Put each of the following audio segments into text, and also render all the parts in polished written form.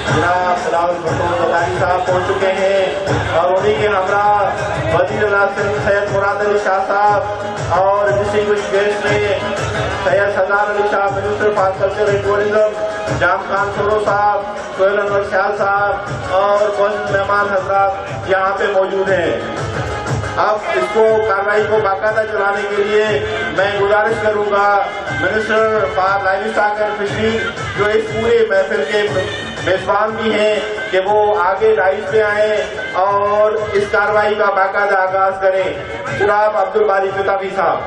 जनाब सलाउल भुट्टो जरदारी साहब पहुँच चुके हैं और उन्हीं के हमरा वज़ीर सैयद मुराद अली शाह साहब और डिस्टिंग्विश्ड गेस्ट में Syed Sardar Ali Shah minister for culture and tourism Jam Khan Shoro साहब, सोहेल अनवर शाह साहब और बहुत मेहमान हजरात यहाँ पे मौजूद हैं। अब इसको कार्रवाई को बाकायदा चलाने के लिए मैं गुजारिश करूंगा minister for livestock and fishery जो इस पूरे महफिल के मेजबान भी हैं कि वो आगे डाइस पे आए और इस कार्रवाई का बाकायदा आगाज करें। जनाब अब्दुल बारी किताबी साहब।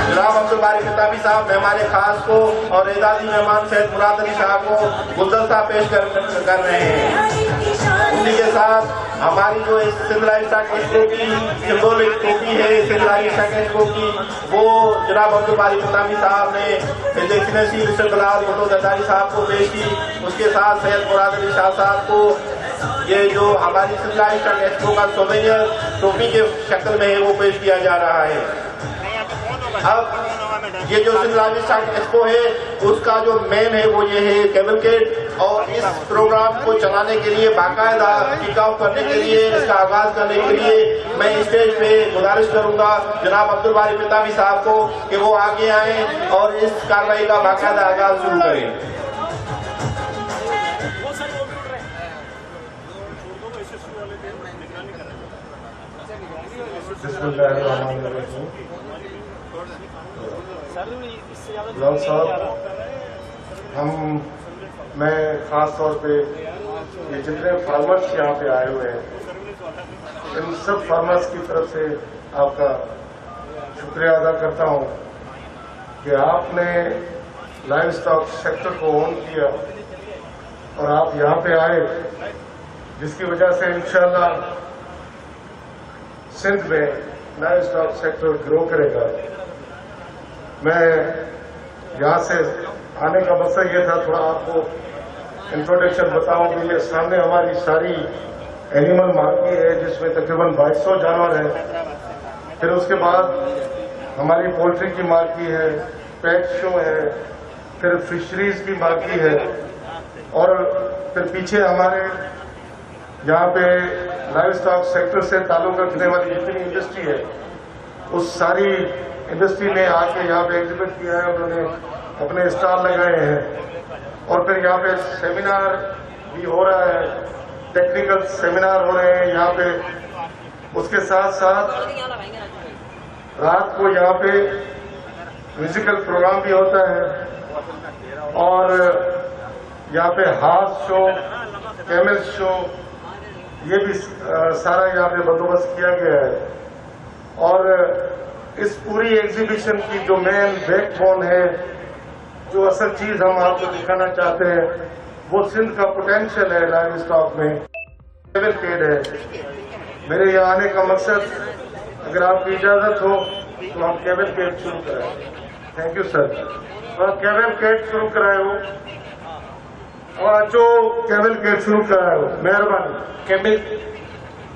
जनाब अब्दुल बारी किताबी साहब मेहमान खास को और एजाजी मेहमान सैयद मुराद अली शाह को गुलदस्ता पेश कर रहे हैं। उसी के साथ हमारी जो सिंध लाइवस्टॉक एक्सपो की सिंबॉलिक टोपी है सिंध लाइवस्टॉक एक्सपो की, वो जनाब अब्दुल बारी किताबी साहब ने हिज एक्सीलेंसी मिस्टर सलाउल भुट्टो जरदारी साहब को पेश की। उसके साथ सैयद मुराद अली शाह साहब को ये जो हमारी सिंध लाइवस्टॉक एक्सपो का सोवेनियर टोपी के शक्ल में है वो पेश किया जा रहा है। अब ये जो सिंध लाइवस्टॉक एक्सपो है उसका जो मेन है वो ये है कैवलकेड, और इस प्रोग्राम को चलाने के लिए बाकायदा किक ऑफ करने के लिए इसका आगाज करने के लिए मैं स्टेज पे गुजारिश करूंगा जनाब अब्दुल बारी किताबी साहब को कि वो आगे आए और इस कार्रवाई का बाकायदा आगाज शुरू करें। लाल साहब, मैं खास तौर पे ये जितने फार्मर्स यहाँ पे आए हुए हैं इन सब फार्मर्स की तरफ से आपका शुक्रिया अदा करता हूँ कि आपने लाइव स्टॉक सेक्टर को ऑन किया और आप यहाँ पे आए, जिसकी वजह से इंशाल्लाह सिंध में लाइव स्टॉक सेक्टर ग्रो करेगा। मैं यहाँ से आने का मकसद ये था थोड़ा आपको इंट्रोडक्शन बताऊं कि ये सामने हमारी सारी एनिमल मार्की है जिसमें तकरीबन 2200 जानवर हैं। फिर उसके बाद हमारी पोल्ट्री की मार्की है, पेट शो है, फिर फिशरीज की मार्की है और फिर पीछे हमारे यहाँ पे लाइव स्टॉक सेक्टर से ताल्लुक रखने वाली जितनी इंडस्ट्री है उस सारी इंडस्ट्री ने आके यहाँ पे एग्जिबिट किया है, उन्होंने अपने स्टॉल लगाए हैं और फिर यहाँ पे सेमिनार भी हो रहा है, टेक्निकल सेमिनार हो रहे हैं यहाँ पे। उसके साथ साथ रात को यहाँ पे म्यूजिकल प्रोग्राम भी होता है और यहाँ पे हार्स शो, कैमल शो, ये भी सारा यहाँ पे बंदोबस्त किया गया है। और इस पूरी एग्जीबिशन की जो मेन बैकबोन है, जो असल चीज हम आपको दिखाना चाहते हैं, वो सिंध का पोटेंशियल है लाइव स्टॉक में, कैवलकेड है। मेरे यहाँ आने का मकसद, अगर आपकी इजाजत हो तो हम कैवलकेड शुरू कराएं। Thank you sir. और कैवलकेड शुरू कराए हो और जो कैवलकेड शुरू कराए हो, मेहरबानी। कैवल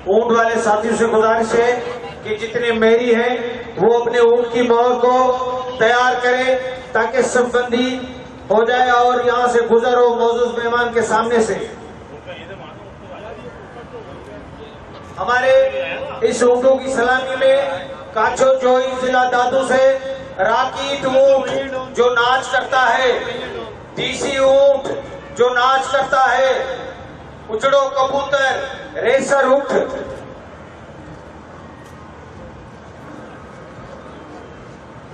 ऊंट वाले साथियों से गुजारिश है कि जितने मेरी हैं वो अपने ऊंट की मोहर को तैयार करें ताकि संबंधी हो जाए और यहाँ से गुजरो मौजूद मेहमान के सामने से। हमारे इस ऊंटों की सलामी में काचो जोई जिला दादू से राकीट ऊंट जो नाच करता है, देसी ऊंट जो नाच करता है, उचड़ो कबूतर, रेसर ऊंट,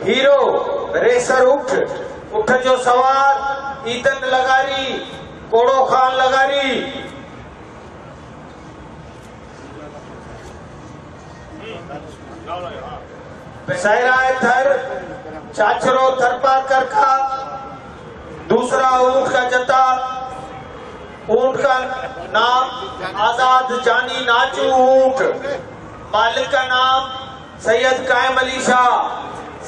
हीरो रेसर उठ, उठ जो सवार ईदन लगारी, कोड़ो खान लगारी। पैसायरा थर चाचरो थरपाकर का दूसरा ऊंट का जत्था, ऊंट का नाम आजाद जानी नाचू ऊंट, मालिक का नाम सैयद कायम अली शाह,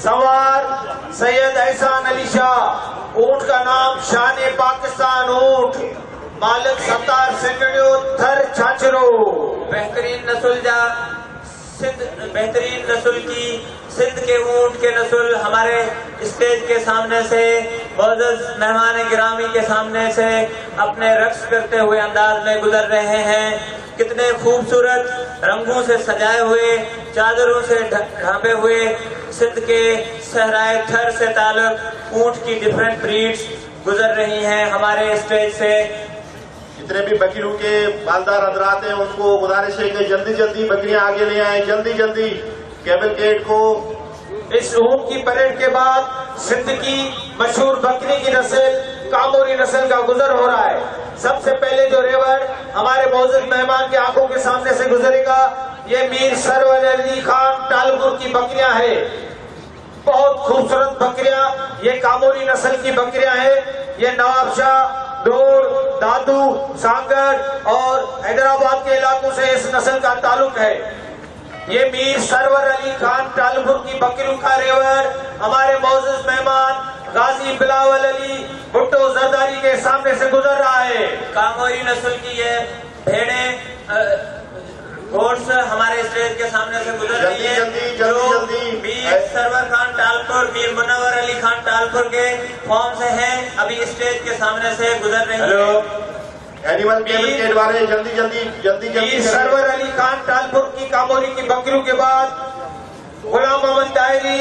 सवार सैयद एहसान अली शाह, ऊंट का नाम शान पाकिस्तान ऊंट, मालिक सत्तार सिंगड़ियो थर छाछरो। बेहतरीन नस्ल की सिंध के ऊंट के नस्ल हमारे स्टेज के सामने से मोअज़्ज़ज़ मेहमान गिरामी के सामने से अपने रक्स करते हुए अंदाज में गुजर रहे हैं। कितने खूबसूरत रंगों से सजाए हुए, चादरों से ढांपे हुए सिंध के सहराए थर से ताल्लुक ऊंट की डिफरेंट ब्रीड्स गुजर रही हैं हमारे स्टेज से। जितने भी बकरियों के मालदार हजरात हैं उनको गुजारिश है कि जल्दी जल्दी बकरियां आगे ले आए, जल्दी जल्दी कैवलकेड को। इस ऊंट की परेड के बाद सिंध की मशहूर बकरी की नस्ल कामोरी नस्ल का गुजर हो रहा है। सबसे पहले जो रेवड़ हमारे मोअज़्ज़ज़ मेहमान की आंखों के सामने से गुजरेगा, ये मीर सरवर अली खान टालपुर की बकरियां हैं। बहुत खूबसूरत बकरियां, ये कामोरी नस्ल की बकरियां हैं। ये नवाबशाह, डोर, दादू, सांगड़ और हैदराबाद के इलाकों से इस नस्ल का ताल्लुक है। ये मीर सरवर अली खान टालपुर की बकरियों का रेवड़ हमारे मोअज़्ज़ज़ मेहमान गाजी बिलावल अली भुट्टो जरदारी के सामने से गुजर रहा है। कामोरी नस्ल की ये भेड़ें घोड्स हमारे स्टेज के सामने से गुजर रही है। जल्दी मीर सरवर खान टालपुर, मीर मुनव्वर अली खान टालपुर के फॉर्म से हैं, अभी स्टेज के सामने से गुजर रही है। एनिमल कैवलकेड वाले जल्दी मीर सरवर अली खान टालपुर की कामोरी की बकरियों के बाद गुलाम मोहम्मद दायरी,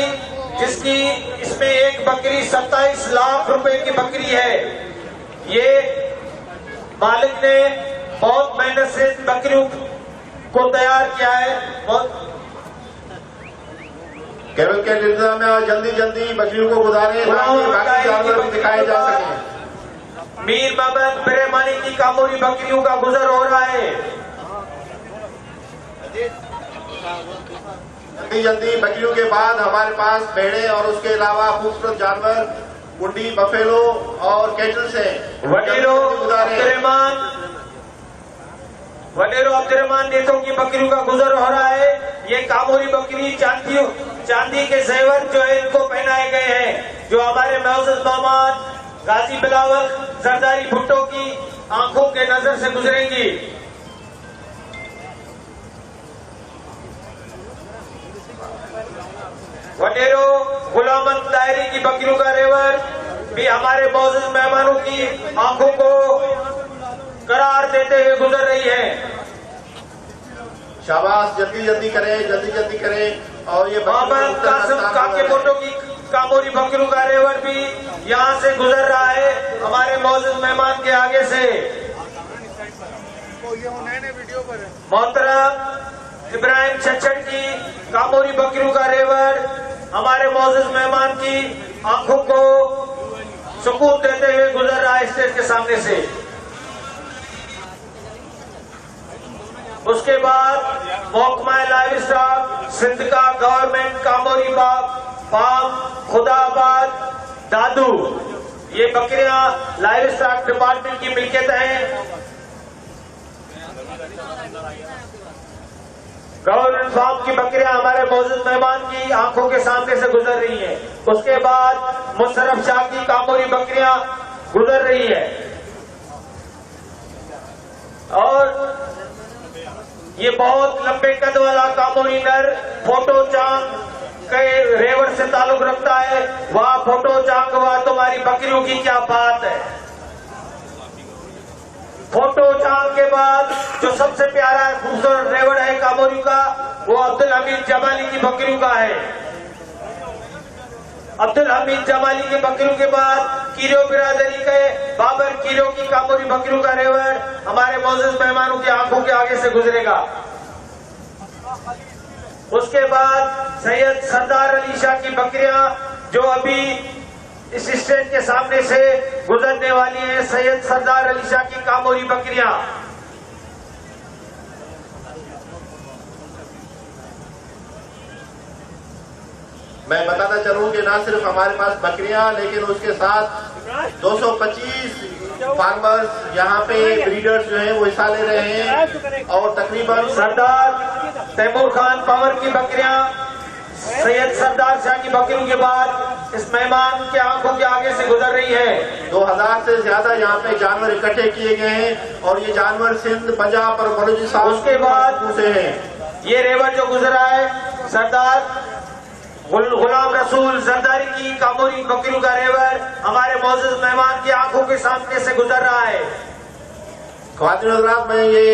जिसकी इसमें एक बकरी 27 लाख रुपए की बकरी है। ये मालिक ने बहुत मेहनत से बकरियों को तैयार किया है। कैवलकेड इंतजाम में जल्दी बकरियों को गुजारे ताकि बाकी जानवर भी दिखाए जा सके। मीर मोहम्मद बिरेमानी की कामोरी बकरियों का गुजर हो रहा है। जल्दी बकरियों के बाद हमारे पास भेड़े और उसके अलावा खूबसूरत जानवर कुंडी, बफेलो और कैटल्स हैं। वडेरो अब्दुर्रहमान नेतों की बकरियों का गुजर हो रहा है। ये कामोरी बकरी चांदी के जेवर जो है इनको पहनाए गए हैं, जो हमारे मोअज़्ज़ज़ मेहमान गाजी बिलावल जरदारी भुट्टो की आंखों के नजर से गुजरेंगी। वडेरो गुलाम दायरी की बकरियों का रेवड़ भी हमारे मोअज़्ज़ज़ मेहमानों की आंखों को करार देते हुए गुजर रही है। शाबाश, जल्दी करें। और ये मोहम्मद कासिम काके बोटो की कामोरी बकरियों का रेवड़ भी यहाँ से गुजर रहा है हमारे मोअज़्ज़ज़ मेहमान के आगे से। मोहतरम इब्राहिम छछड़ की कामोरी बकरियों का रेवड़ हमारे मोअज़्ज़ज़ मेहमान की आंखों को सुकून देते हुए गुजर रहा है स्टेज के सामने से। उसके बाद महकमा लाइव स्टॉक सिंध का गवर्नमेंट कामोरी फार्म खुदाबाद दादू, ये बकरियां लाइव स्टॉक डिपार्टमेंट की मिल्कियत हैं। गवर्नमेंट फार्म की बकरियां हमारे मोअज़्ज़ज़ मेहमान की आंखों के सामने से गुजर रही हैं। उसके बाद मुशर्रफ शाह की कामोरी बकरियां गुजर रही है। और ये बहुत लंबे कद वाला कामोरी नर फोटो चांद के रेवड़ से ताल्लुक रखता है। वाह फोटो चांद, वाह तुम्हारी बकरियों की क्या बात है। फोटो चांद के बाद जो सबसे प्यारा खूबसूरत रेवड़ है कामोरी का, वो अब्दुल हमीद जमाली की बकरियों का है। अब्दुल हमीद जमाली की बकरियों के बाद कीरो बिरादरी के बाबर कीरो की कामोरी बकरियों का रेवड़ हमारे मोअज़्ज़ज़ मेहमानों की आंखों के आगे से गुजरेगा। उसके बाद सैयद सरदार अली शाह की बकरियां जो अभी इस स्टेज के सामने से गुजरने वाली है। सैयद सरदार अली शाह की कामोरी बकरियां मैं बताता चलूं कि ना सिर्फ हमारे पास बकरियां, लेकिन उसके साथ 225 फार्मर्स यहाँ पे ब्रीडर्स जो हैं वो हिस्सा ले रहे हैं। और तकरीबन सरदार तैमूर खान पवर की बकरियां सैयद सरदार शाह की बकरियों के बाद इस मेहमान के आंखों के आगे से गुजर रही है। 2000 से ज्यादा यहाँ पे जानवर इकट्ठे किए गए हैं और ये जानवर सिंध, पंजाब और बलूचिस्तान उसके बाद से हैं। ये रेवड़ जो गुजरा है सरदार गुलाम रसूल जरदारी की कामोरी बकरियों का रेवर हमारे मौजूद मेहमान की आंखों के सामने से गुजर रहा है। ख्वातीन हज़रात, मैं ये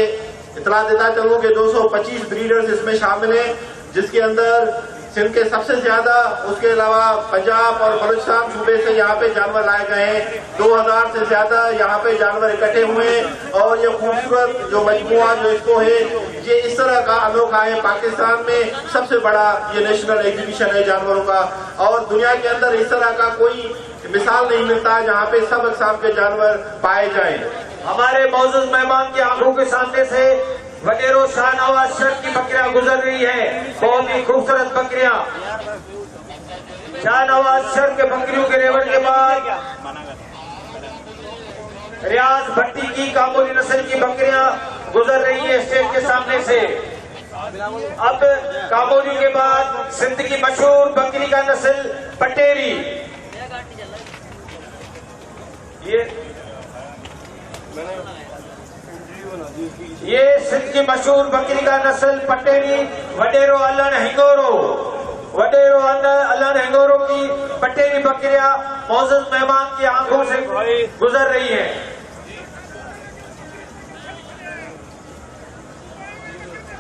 इतला देता चलूं कि 225 ब्रीडर्स इसमें शामिल हैं, जिसके अंदर सिंध के सबसे ज्यादा, उसके अलावा पंजाब और बलूचिस्तान सूबे से यहाँ पे जानवर लाए गए हैं। 2000 से ज्यादा यहाँ पे जानवर इकट्ठे हुए हैं और ये खूबसूरत जो मजमुआ जो इसको है, ये इस तरह का अनोखा है। पाकिस्तान में सबसे बड़ा ये नेशनल एग्जीबिशन है जानवरों का, और दुनिया के अंदर इस तरह का कोई मिसाल नहीं मिलता जहाँ पे सब अक़साम के जानवर पाए जाएं। हमारे मौजूद मेहमान की आंखों के सामने से वडेरो शाहनवाज शर की बकरियां गुजर रही है, बहुत ही खूबसूरत बकरियां। शाहनवाज शर के बकरियों के रेवड़ के बाद रियाज भट्टी की काबुली नस्ल की बकरियां गुजर रही है स्टेज के सामने से। अब काबुली के बाद सिंध की मशहूर बकरी का नस्ल पटेरी, ये सिंध की मशहूर बकरी का नस्ल पटेरी वडेरो अलन हिंगोरो की पटेरी बकरियां मौजूद मेहमान की आंखों से गुजर रही हैं।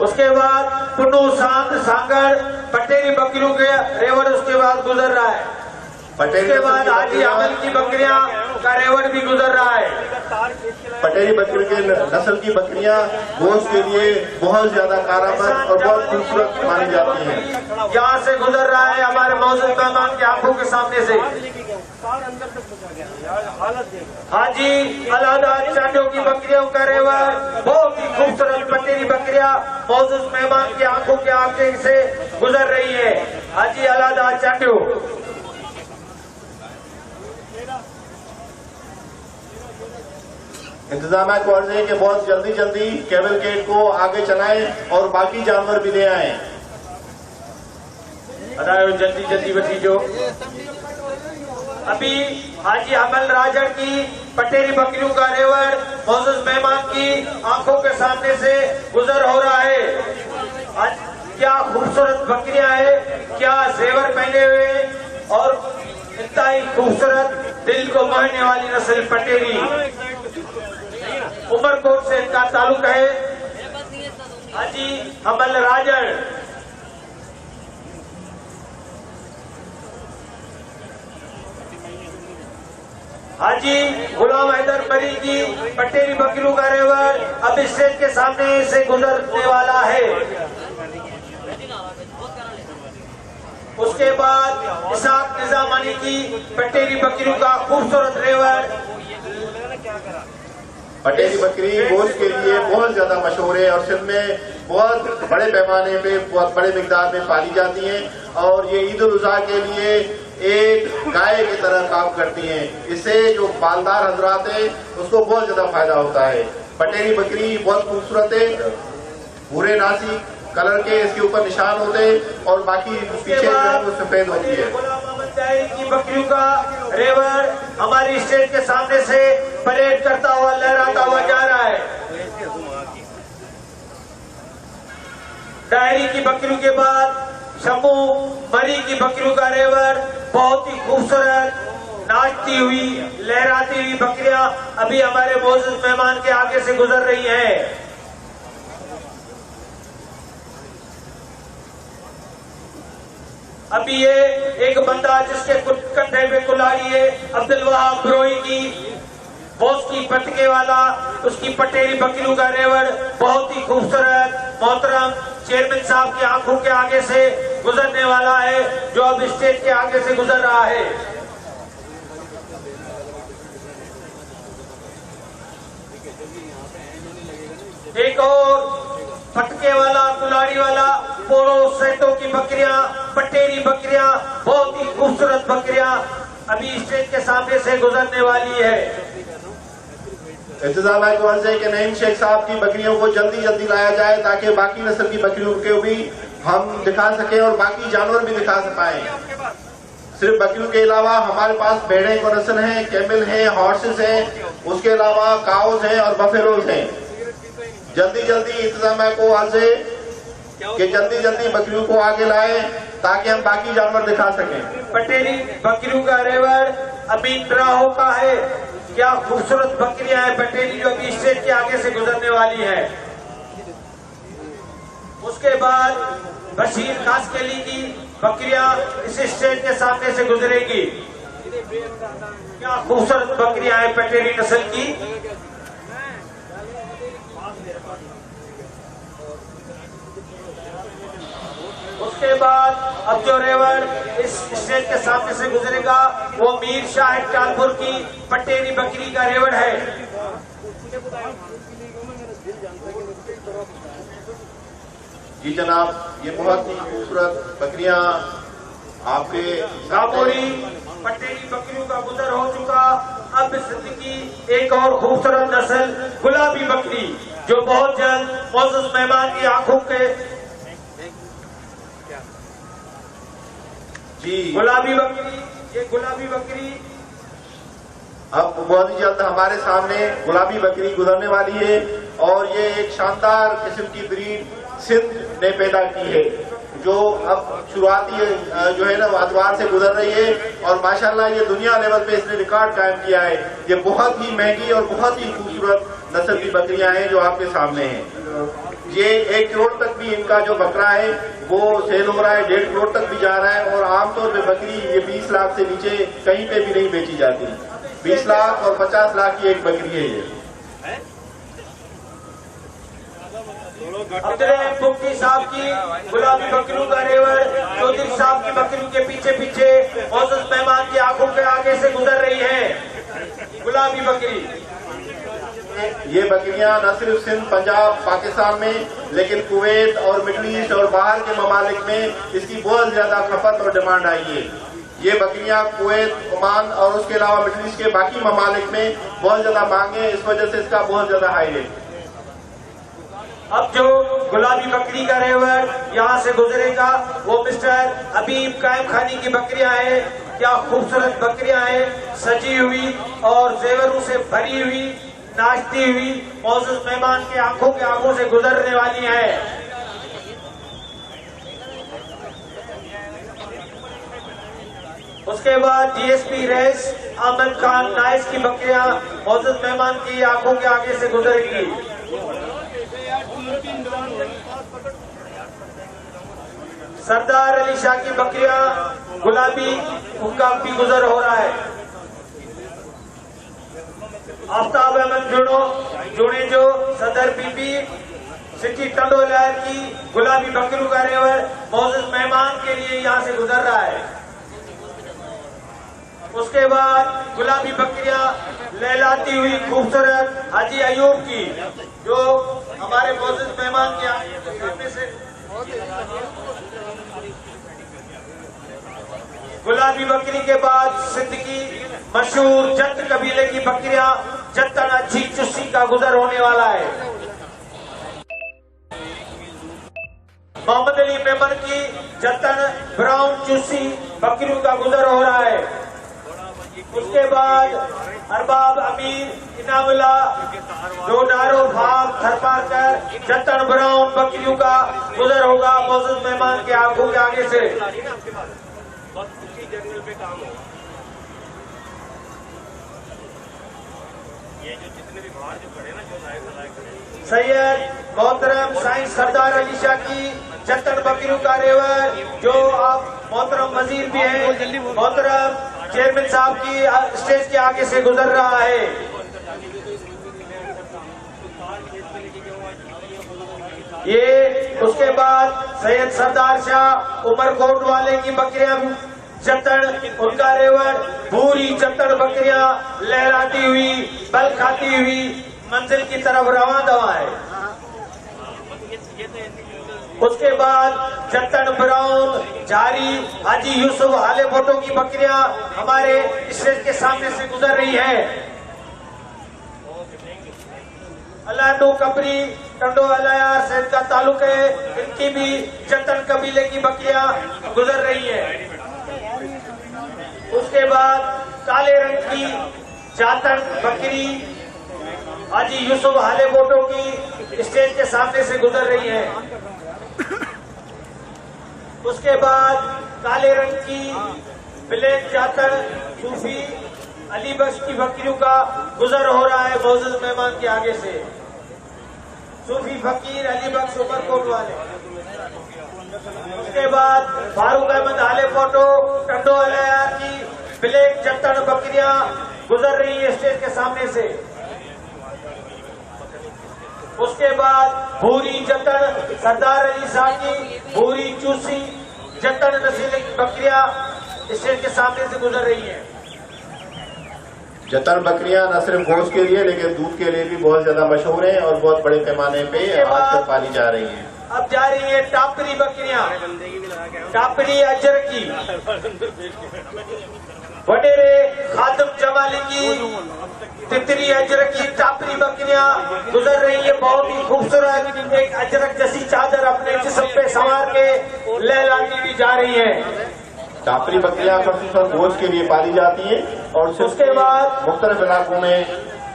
उसके बाद पुन्नू सांग सांगड़ पटेरी बकरियों के रेवड़ उसके बाद गुजर रहा है। उसके बाद हाजी अमल की बकरियां का रेवड़ भी गुजर रहा है। पटेरी बकरी के नस्ल की बकरियां गोश्त के लिए बहुत ज्यादा कारामद और बहुत खूबसूरत मानी जाती हैं। यहाँ से गुजर रहा है हमारे मौजूद मेहमान की आंखों के सामने से हाजी अलादा चाटो की बकरियों का रेवड़, बहुत ही खूबसूरत पटेरी बकरियां मौजूद मेहमान की आंखों के आगे से गुजर रही है। हाजी अलादा चाटो। इंतजाम को अर्ज है कि बहुत जल्दी कैवलकेड को आगे चलाएं और बाकी जानवर भी ले आएं। जल्दी बची जो अभी हाजी अमल राजड़ की पटेरी बकरियों का रेवड़ मौजूद मेहमान की आंखों के सामने से गुजर हो रहा है। आज क्या खूबसूरत बकरियां हैं, क्या जेवर पहने हुए और इतना ही खूबसूरत दिल को मोहने वाली नस्ल पटेरी। उमरकोट से इनका ताल्लुक है। हाजी अमल राजड़। हाजी गुलाम हैदर मरी की पटेरी बकरियों का रेवड़ अब स्टेज के सामने से गुजरने वाला है। उसके बाद इसाक निजामानी की पटेरी बकरियों का खूबसूरत रेवड़। पटेरी बकरी गोश्त के लिए बहुत ज्यादा मशहूर है और सिंध में बहुत बड़े पैमाने पे, बहुत बड़े मिकदार में पाली जाती हैं और ये ईद उल अज़हा के लिए एक गाय की तरह काम करती हैं। इससे जो मालदार हजरात है उसको बहुत ज्यादा फायदा होता है। पटेरी बकरी बहुत खूबसूरत है, भूरे नासी कलर के इसके ऊपर निशान होते हैं और बाकी पीछे जो है वो सफेद होती है। की बकरियों का रेवड़ हमारी स्टेज के सामने से परेड करता हुआ लहराता हुआ जा रहा है। डायरी की बकरियों के बाद शमू मरी की बकरियों का रेवड़, बहुत ही खूबसूरत नाचती हुई लहराती हुई बकरियां अभी हमारे मौजूद मेहमान के आगे से गुजर रही हैं। अभी ये एक बंदा जिसके कंधे पे कुल्हाड़ी है, अब्दुल वहाब ब्रोई की बोस की पटके वाला, उसकी पटेरी बकरियों का रेवड़ बहुत ही खूबसूरत मोहतरम चेयरमैन साहब की आंखों के आगे से गुजरने वाला है, जो अब स्टेज के आगे से गुजर रहा है। एक और पटके वाला कुल्हाड़ी वाला पोलो सेटों की बकरियां, पटेरी बकरियां, बहुत ही खूबसूरत बकरियां अभी स्टेज के सामने से गुजरने वाली है। इंतजाम को अर्ज है कि नईम शेख साहब की बकरियों को जल्दी लाया जाए ताकि बाकी नस्ल की बकरियों को भी हम दिखा सकें और बाकी जानवर भी दिखा पाए। सिर्फ बकरियों के अलावा हमारे पास भेड़े को नस्ल है, कैमल है, हॉर्सेस हैं, उसके अलावा काउज हैं और बफेलोज हैं। जल्दी इंतजाम को अर्ज है कि जल्दी बकरियों को आगे लाए ताकि हम बाकी जानवर दिखा सकें। पटेली बकरियों का रेवड़ अभी राहों का है। क्या खूबसूरत बकरियां हैं पटेली जो अभी स्टेज के आगे से गुजरने वाली है। उसके बाद बशीर कासकेली की बकरियां इस स्टेज के सामने से गुजरेगी। क्या खूबसूरत बकरियां हैं पटेली नस्ल की। उसके बाद अब जो रेवड़ इस स्टेज के सामने से गुजरेगा वो मीर शाह कानपुर की पटेली बकरी का रेवड़ है। जी जनाब, ये बहुत ही खूबसूरत बकरियां आपके गाबोरी पटेली बकरियों का गुजर हो चुका। अब सिद्दीकी एक और खूबसूरत नस्ल गुलाबी बकरी जो बहुत जल्द मौजूद मेहमान की आंखों के जी गुलाबी बकरी, ये गुलाबी बकरी अब बहुत ही जल्द हमारे सामने गुलाबी बकरी गुजरने वाली है और ये एक शानदार किस्म की ब्रीड सिंध ने पैदा की है जो अब शुरुआती जो है ना वादवार से गुजर रही है और माशाल्लाह ये दुनिया लेवल पे इसने रिकॉर्ड कायम किया है। ये बहुत ही महंगी और बहुत ही खूबसूरत नस्ल की बकरियां हैं जो आपके सामने हैं। ये 1 करोड़ तक भी इनका जो बकरा है वो सेल हो रहा है, 1.5 करोड़ तक भी जा रहा है और आमतौर पर बकरी ये 20 लाख से नीचे कहीं पे भी नहीं बेची जाती। 20 लाख और 50 लाख की एक बकरी है ये। मुफ्ती साहब की गुलाबी बकरियों का रेवड़ चौधरी साहब की बकरियों के पीछे पीछे मौजूद मेहमान की आंखों के आगे से गुजर रही है। गुलाबी बकरी ये बकरियां न सिर्फ सिंध, पंजाब, पाकिस्तान में लेकिन कुवैत और मिडल ईस्ट और बाहर के ममालिक में इसकी बहुत ज्यादा खपत और डिमांड आई है। ये बकरियां कुवैत, ओमान और उसके अलावा मिडल ईस्ट के बाकी ममालिक में बहुत ज्यादा मांग है, इस वजह से इसका बहुत ज्यादा हाई रेट। अब जो गुलाबी बकरी का रेवड़ यहाँ से गुजरेगा वो मिस्टर हबीब कायम खानी की बकरियां हैं। क्या खूबसूरत बकरियां हैं, सजी हुई और जेवरों से भरी हुई, नाचती हुई मौजूद मेहमान के आंखों के आंखों से गुजरने वाली हैं। उसके बाद डीएसपी रेस अहमद खान नाइस की बकरियां मौजूद मेहमान की आंखों के आगे से गुजरेगी। सरदार अली शाह की बकरियां गुलाबी, उनका भी गुजर हो रहा है। आफ्ताब अहमद जुड़े जो सदर बीबी सिटी टंडो लहर की गुलाबी बकरियों का रेवड़ मौजूद मेहमान के लिए यहां से गुजर रहा है। उसके बाद गुलाबी बकरियां लहलाती हुई खूबसूरत हाजी अयूब की जो हमारे मौजूद मेहमान के सामने से गुलाबी बकरी के बाद सिंध की मशहूर जट कबीले की बकरियां जत्तन अच्छी चुस्सी का गुजर होने वाला है। मोहम्मद अली मेमन की जत्तन ब्राउन चुस्सी बकरियों का गुजर हो रहा है। उसके बाद अरबाब अमीर इनामुल्ला जो नारो भाग थरपाकर जत्तन ब्राउन बकरियों का गुजर होगा मौजूद मेहमान के आंखों के आगे से। सैयद मोहतरम साइंस सरदार अली शाह की जत्तन बकरियों का रेवड़ जो आप मोहतरम वजीर भी हैं, मोहतरम चेयरमैन साहब की स्टेज के आगे से गुजर रहा है। ये उसके बाद सैयद सरदार शाह उमरकोट वाले की बकरियां जत्तन, उनका रेवड़ पूरी जत्तन बकरियां लहराती हुई, बल खाती हुई मंजिल की तरफ रवां दवा है। उसके बाद जत्तन ब्राउन जारी हाजी यूसुफ हाले भोटो की बकरियां हमारे स्टेज के सामने से गुजर रही है। अलाडो कबरी टंडो अलायार से इनका ताल्लुक है, इनकी भी जत्तन कबीले की बकरियां गुजर रही है। उसके बाद काले रंग की जातन बकरी हाजी यूसुफ हाले बोटो की स्टेज के सामने से गुजर रही है। उसके बाद काले रंग की ब्लैक जातर सूफी अली बख्श की बकरियों का गुजर हो रहा है मोअज़्ज़ज़ मेहमान के आगे से। सूफी फकीर अली बख्श उमरकोट वाले। उसके बाद फारूक अहमद आले फोटो टंडो अलैयार की ब्लैक जट्टन बकरियां गुजर रही है स्टेज के सामने से। उसके बाद भूरी जट्टन सरदार अली शाह की भूरी चूसी जट्टन नस्ल की बकरियां स्टेज के सामने से गुजर रही हैं। जतन बकरियां न सिर्फ गोश्त के लिए लेकिन दूध के लिए भी बहुत ज्यादा मशहूर हैं और बहुत बड़े पैमाने पे आजकल पाली जा रही हैं। अब जा रही है टापरी बकरियां, टापरी अजर की, वडेरे खादम जमाली की तितरी अजरक की टापरी बकरियां गुजर रही है। बहुत ही खूबसूरत एक अजरक जैसी चादर अपने जिस्म पे संवार के लहलाती भी जा रही है। टापरी बकरियां खासतौर गोश्त के लिए पाली जाती हैं और उसके बाद मुख्तलिफ इलाकों में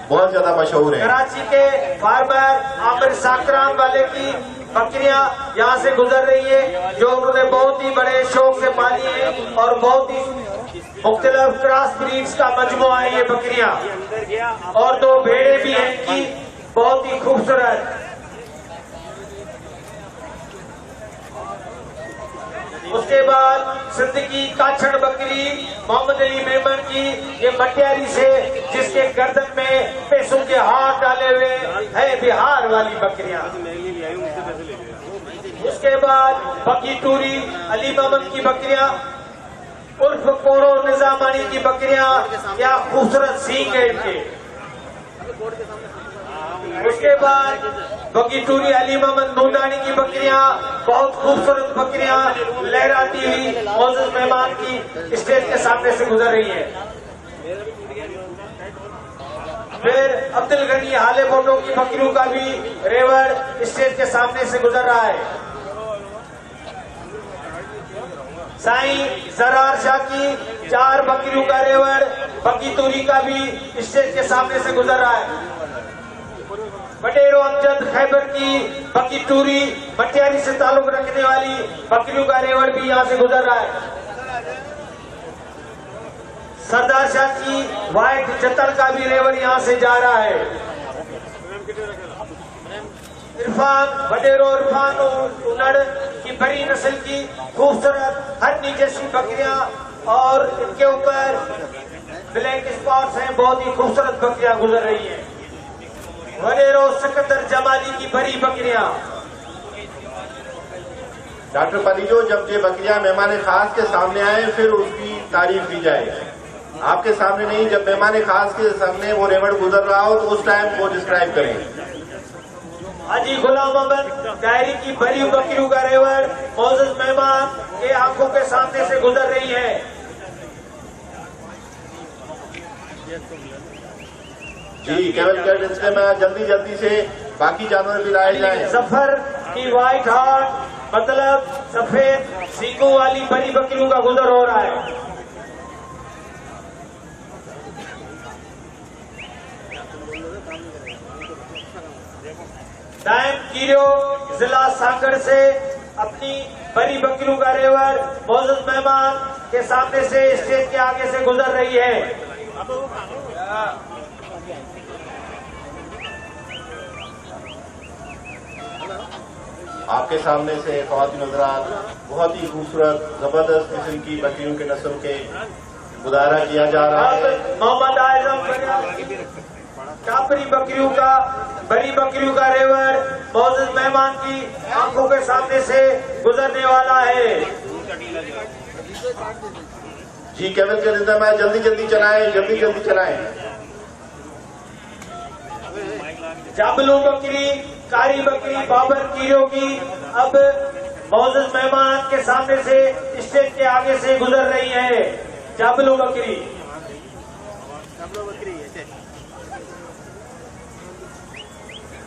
बहुत ज्यादा मशहूर है। कराची के फार्मर आमिर साकरान वाले की बकरियां यहाँ से गुजर रही है जो उन्होंने बहुत ही बड़े शौक से पाली है और बहुत ही मुख्तलिफ क्रॉस ब्रीड्स का मजमुआ है ये बकरियां। और दो भेड़े भी हैं इनकी बहुत ही खूबसूरत। उसके बाद सिद्दीकी काछड़ बकरी मोहम्मद अली मेमन की ये मटियारी से जिसके गर्दन में पैसों के हाथ डाले हुए है बिहार वाली बकरियां। उसके बाद बकी टूरी अली मोहम्मद की बकरियां उर्फ कोरो निजामानी की बकरियां क्या खूबसूरत सींग है इनके। उसके बाद बगीटूरी अली मोहम्मद नूदानी की बकरियां बहुत खूबसूरत बकरियां लहराती हुई मोअज़्ज़ज़ मेहमान की स्टेज के सामने से गुजर रही है। फिर अब्दुल गनी हाले बोटो की बकरियों का भी रेवड़ स्टेज के सामने से गुजर रहा है। साईं जरार शाह की 4 बकरियों का रेवड़ बगीटूरी का भी स्टेज के सामने से गुजर रहा है। बटेरो अमजद खैबर की बकी टूरी मटियारी से ताल्लुक रखने वाली बकरियों का रेवड़ भी यहाँ से गुजर रहा है। सरदार शाह की व्हाइट जतन का भी रेवड़ यहाँ से जा रहा है। इरफान बडेरो इरफान उनड़ की बड़ी नस्ल की खूबसूरत हरनी जैसी बकरियां और इनके ऊपर ब्लैक स्पॉट्स हैं। बहुत ही खूबसूरत बकरियां गुजर रही हैं। वडेरो सिकंदर जमाली की बड़ी बकरियां। डॉक्टर पलीजो जब ये बकरियां मेहमान खास के सामने आए फिर उसकी तारीफ की जाए। आपके सामने नहीं, जब मेहमान खास के सामने वो रेवड़ गुजर रहा हो तो उस टाइम वो डिस्क्राइब करें। हाजी गुलाम अहमद डायरी की बड़ी बकरियों का रेवड़ मोअज़्ज़ज़ मेहमान के आंखों के सामने से गुजर रही है। जी केवल इसलिए मैं जल्दी से बाकी जानवर भी लाए जाए। जफर की व्हाइट हार्ट मतलब सफेद सींगों वाली बड़ी बकरियों का गुजर हो रहा है। दायम कीरो जिला सागड़ से अपनी बड़ी बकरियों का रेवड़ मोअज़्ज़ज़ मेहमान के सामने से स्टेज के आगे से गुजर रही है। आपके सामने से ख़वातीन हज़रात बहुत ही खूबसूरत जबरदस्त किस्म की बकरियों के नस्ल के मुदारा किया जा रहा है। मोहम्मद आजम टापरी बकरियों का बड़ी बकरियों का रेवड़ मोअज़्ज़ज़ मेहमान की आंखों के सामने से गुजरने वाला है। जी केवल के रिश्ते में जल्दी चलाएं। जाबलू बकरी कारी बकरी बाबर कीरों की अब मोअज़्ज़ज़ मेहमान के सामने से स्टेज के आगे से गुजर रही है। जाबलू बकरी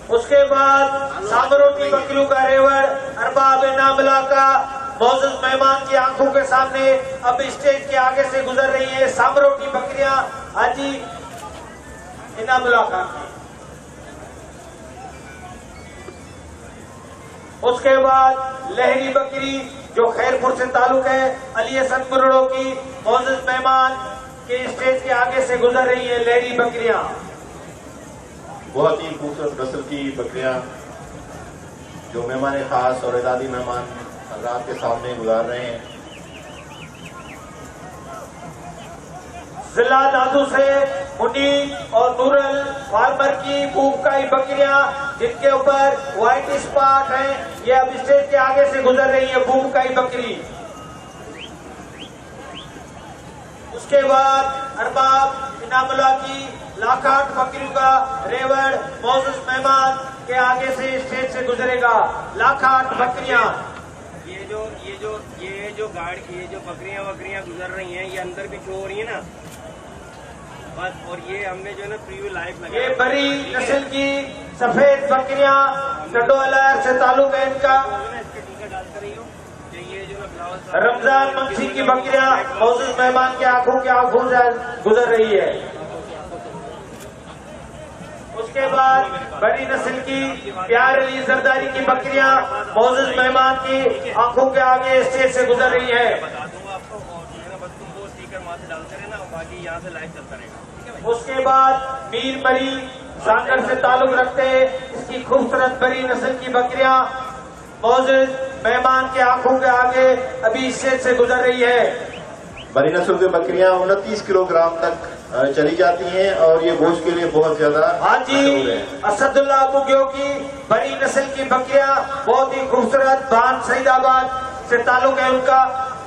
उसके बाद सामरोटी बकरियों का रेवड़ अरबाब नामला का मोअज़्ज़ज़ मेहमान की आंखों के सामने अब स्टेज के आगे से गुजर रही है। सामरोटी बकरियां हाजी इनामुल्लाह खान की। उसके बाद लहरी बकरी जो खैरपुर से ताल्लुक है, अली हसन मुरड़ो की मौजूद मेहमान के स्टेज के आगे से गुजर रही है लेडी बकरियां। बहुत ही खूबसूरत नस्ल की बकरियां जो मेहमान खास और इदादी मेहमान हजरात के सामने गुजार रहे हैं। जिला दादू से मुनी और नूरल फार्मर की बूकाई बकरियां जिनके ऊपर व्हाइट स्पॉट है, ये अब स्टेज के आगे से गुजर रही है बूकाई बकरी। उसके बाद अरबाब इनामुल्ला की लाखाट बकरियों का रेवड़ मौजूद मेहमान के आगे से स्टेज से गुजरेगा। लाखाट बकरियां, ये जो बकरियां गुजर रही हैं, ये अंदर भी शो हो रही है ना बस। और ये हमने जो है ना प्रीव्यू लाइव लगा, ये बड़ी नस्ल की सफेद बकरियां टंडोला से ताल्लुक है इनका। ये जो ना रमजान मंशी की बकरियां मौजूद मेहमान के आंखों से गुजर रही है। उसके बाद बड़ी नस्ल की प्यार अली जरदारी की बकरियां मौजूद मेहमान की आंखों के आगे स्टेज से गुजर रही है। बता दूंगा आपको, और जो है ना बस तुम वो स्टिकर वहां से डालते रहना, बाकी यहाँ से लाइव चलता रहेगा, ठीक है भाई। उसके बाद मीर मरी सांगर से ताल्लुक रखते हैं, इसकी खूबसूरत बड़ी नस्ल की बकरियां मौजूद मेहमान के आंखों के आगे अभी स्टेज से गुजर रही है। बड़ी नस्ल की बकरियां 29 किलोग्राम तक चली जाती हैं और ये गोश्त के लिए बहुत ज्यादा हाजी असदुल्ला बुग्यो की बड़ी नस्ल की बकरियां बहुत ही खूबसूरत बान सईदाबाद से ताल्लुक है उनका।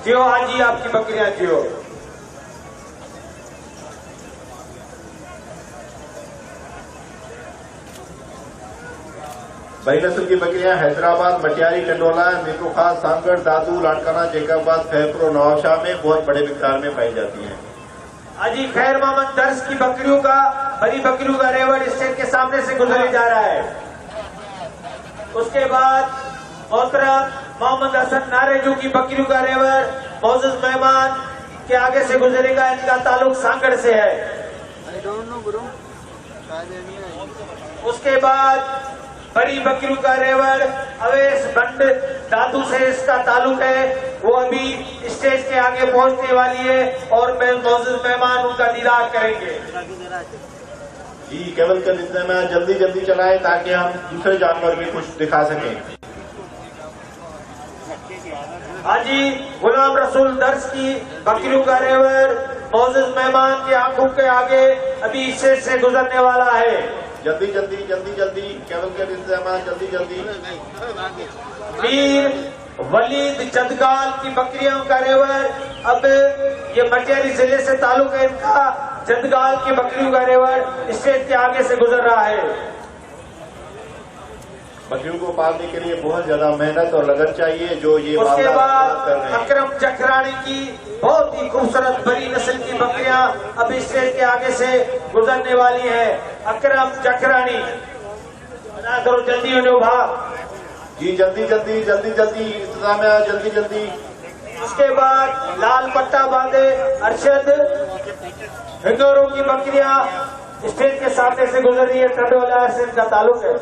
जियो हाजी आपकी बकरियां जियो। बड़ी नस्ल की बकरियां हैदराबाद, मटियारी, टंडोला, मीरपुखा, सांगड़, दादू, लाड़काना, जैकाबाद, खैरपुर और नवाबशाह में बहुत बड़े मिकदार में पाई जाती हैं। हाजी खैर मोहम्मद दर्श की बकरियों का बड़ी बकरियों का रेवड़ स्टेज के सामने से गुजरे जा रहा है। उसके बाद मोहतरम मोहम्मद हसन नारेजू की बकरियों का रेवड़ मौजूद मेहमान के आगे से गुजरेगा। इनका ताल्लुक सांगड़ से है। उसके बाद बड़ी बकरियों का रेवड़ अवेश बंड दादू से इसका ताल्लुक है, वो अभी स्टेज के आगे पहुंचने वाली है और मौजूद मेहमान उनका दीदार करेंगे। जी केवल कर इतने में जल्दी जल्दी चलाएं ताकि हम दूसरे जानवर भी कुछ दिखा सकें। हाजी गुलाम रसूल दर्श की बकरियों का रेवड़ मौजूद मेहमान की आंखों के आगे अभी स्टेज से गुजरने वाला है। जल्दी जल्दी जल्दी जल्दी केवल कर इंतजाम जल्दी जल्दी। मीर वलीद जदगाल की बकरियों का रेवड़ अब ये मटियारी जिले से ताल्लुक है इनका। जदगाल की बकरियों का रेवड़ स्टेज के आगे से गुजर रहा है। बकरियों को पालने के लिए बहुत ज्यादा मेहनत और लगन चाहिए जो ये उसके बाद कर रहे हैं। अकरम जखरानी की बहुत ही खूबसूरत बड़ी नस्ल की बकरियां अब स्टेज के आगे से गुजरने वाली है। अकरम जखरानी करो जल्दी उन्हें भाग। जी जल्दी जल्दी जल्दी जल्दी इंतजाम जल्दी जल्दी। उसके बाद लाल पट्टा बांधे अरशद हिंदोरों की बकरियां स्टेज के सामने से गुजर रही है। टंडोला अरशद का ताल्लुक है।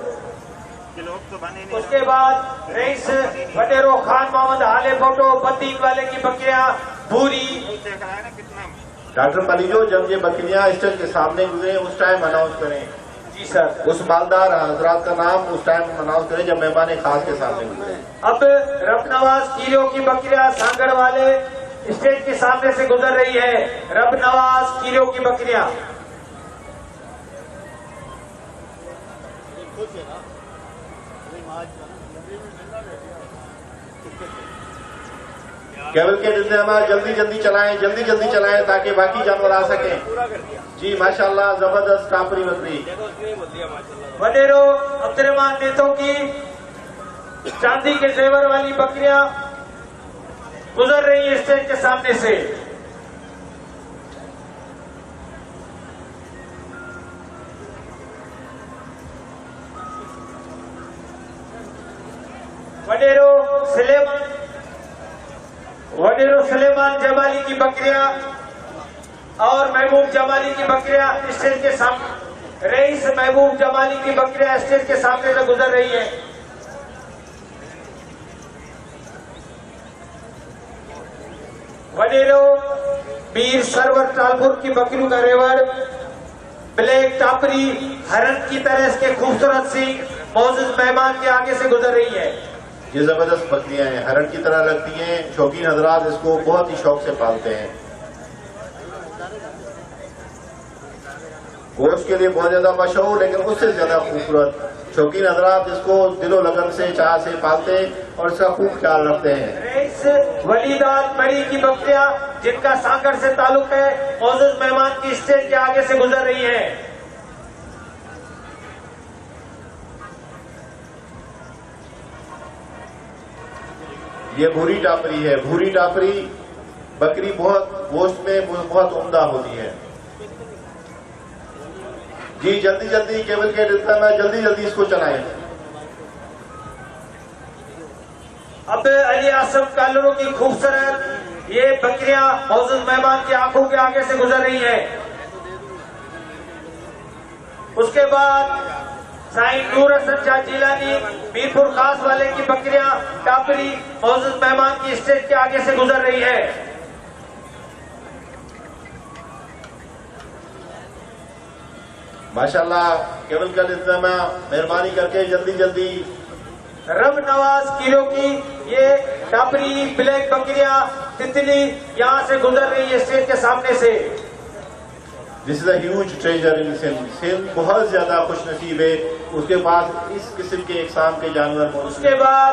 उसके बाद रईस वडेरो खान मोहम्मद हाले फोटो बत्तीक वाले की बकरियां पूरी। डॉक्टर पलीजो जब ये बकरियां स्टेज के सामने गुजरे उस टाइम अनाउंस करें। जी सर। उस मालदार हजरात का नाम उस टाइम अनाउंस करें जब मेहमान खास के सामने गुजरे। अब रबनवाज कीरियो की बकरियां सांगड़ वाले स्टेज के सामने से गुजर रही है। रबनवाज कीरियो की बकरियां केवल के इंतजाम जल्दी जल्दी चलाएं ताकि बाकी जानवर आ सकें। जी माशाल्लाह जबरदस्त कापरी बकरी। वडेरो अब्दुर्रहमान नेतो की चांदी के जेवर वाली बकरियां गुजर रही है स्टेज के सामने से। वडेरो सुलेमान जमाली की बकरियां और महबूब जमाली की बकरियां स्टेज के सामने। रईस महबूब जमाली की बकरियां स्टेज के सामने से गुजर रही है। वडेरो वीर सरवर टालपुर की बकरियों का रेवड़ ब्लैक टापरी हरन की तरह इसके खूबसूरत सिंह मौजूद मेहमान के आगे से गुजर रही है। ये जबरदस्त बकरियां हैं, हरण की तरह लगती हैं। शौकीन हजरात इसको बहुत ही शौक से पालते हैं। गोश्त के लिए बहुत ज्यादा मशहूर, लेकिन उससे ज्यादा खूबसूरत। शौकीन हजरात इसको दिलो लगन से चाह से पालते हैं और इसका खूब ख्याल रखते हैं। वलीदात बड़ी की बकरियां जिनका सांगड़ से ताल्लुक है मौजूद मेहमान की स्टेज के आगे से गुजर रही है। ये भूरी टापरी है। भूरी टापरी बकरी बहुत गोश्त में बहुत उम्दा होती है। जी जल्दी जल्दी केबल के डिस्प्ले में जल्दी इसको चलाएं। अब अली आसम कालरों की खूबसूरत ये बकरियां मौजूद मेहमान की आंखों के आगे से गुजर रही है। उसके बाद साईं नूर हसन शाह जिलानी मीरपुर खास वाले की बकरियां टापरी मौजूद मेहमान की स्टेज के आगे से गुजर रही है। माशाल्लाह केबल का डिस्प्ले मेहरबानी करके जल्दी रब नवाज किलो की ये टापरी ब्लैक बकरियां तितली यहाँ से गुजर रही है स्टेज के सामने से। This is a huge treasure in Sindh. Sindh बहुत ज्यादा खुशनसीब है, उसके पास इस किस्म के इकसाम के जानवर मौजूद। उसके बाद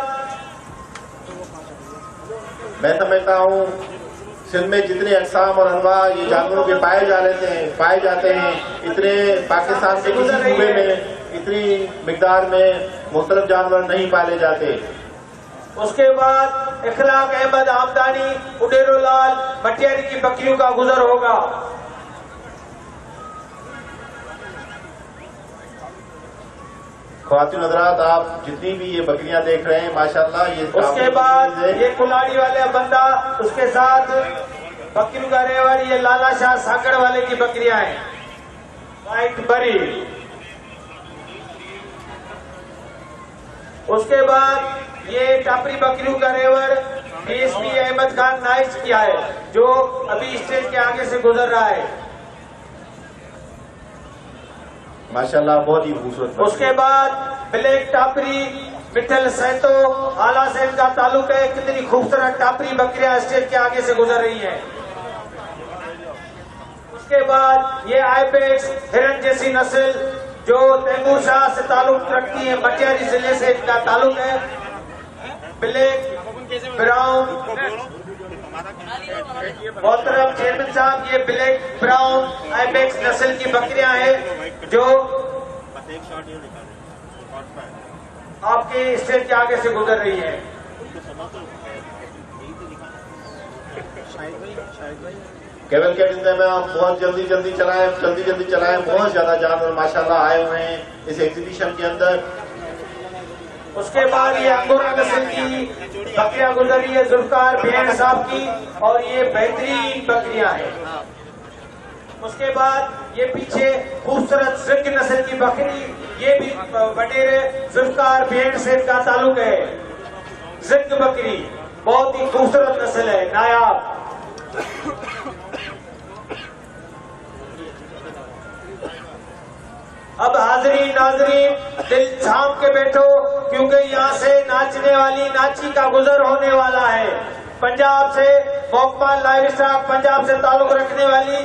मैं समझता हूँ सिंध में जितने अकसाम और अनवा ये जानवरों के पाए जाते हैं इतने पाकिस्तान के किसी सूबे में इतनी मिकदार में मुख्तलिफ जानवर नहीं पाले जाते। उसके बाद इखलाक अहमद आमदानी उडेरो लाल मटियारी की बकरियों का गुजर होगा। ख्वातीन हज़रात आप जितनी भी ये बकरियां देख रहे हैं माशाल्लाह ये। उसके बाद ये कुलाड़ी वाले बंदा उसके साथ बकरियों का रेवड़ ये लाला शाह साकड़ वाले की बकरियां हैं वाइट बरी। उसके बाद ये टापरी बकरियों का रेवड़ डीएसपी अहमद खान नाइट्स किया है जो अभी स्टेज के आगे से गुजर रहा है माशाल्लाह बहुत ही खूबसूरत। उसके बाद ब्लैक टापरी मिठल सहतो आला से इनका ताल्लुक है। कितनी खूबसूरत टापरी बकरियां स्टेज के आगे से गुजर रही हैं। उसके बाद ये आइबेक्स हिरन जैसी नस्ल जो तैमूर शाह से ताल्लुक रखती है मटियारी जिले से इनका ताल्लुक है। ब्लैक ब्राउन मोहतरम चेयरमैन साहब ये ब्लैक ब्राउन आइबेक्स नस्ल की बकरियां हैं जो आपके स्टेज के आगे से गुजर रही है। केवल के डिस्प्ले में आप बहुत जल्दी चलाएं। बहुत ज्यादा जानवर माशाल्लाह आए हुए हैं इस एग्जीबिशन के अंदर। उसके बाद ये अंगोरा नस्ल की बकरियां गुजर रही है जुल्फकार भेड़ साहब की और ये बेहतरीन बकरियां हैं। उसके बाद ये पीछे खूबसूरत जिंक नस्ल की बकरी ये भी वडेरे जुल्फकार भेड़ से इनका ताल्लुक है। जिंक बकरी बहुत ही खूबसूरत नस्ल है नायाब। अब हाजरीन नाजरीन दिल थाम के बैठो क्योंकि यहाँ से नाचने वाली नाची का गुजर होने वाला है। पंजाब से मोकमा लाइव स्टॉक पंजाब से ताल्लुक रखने वाली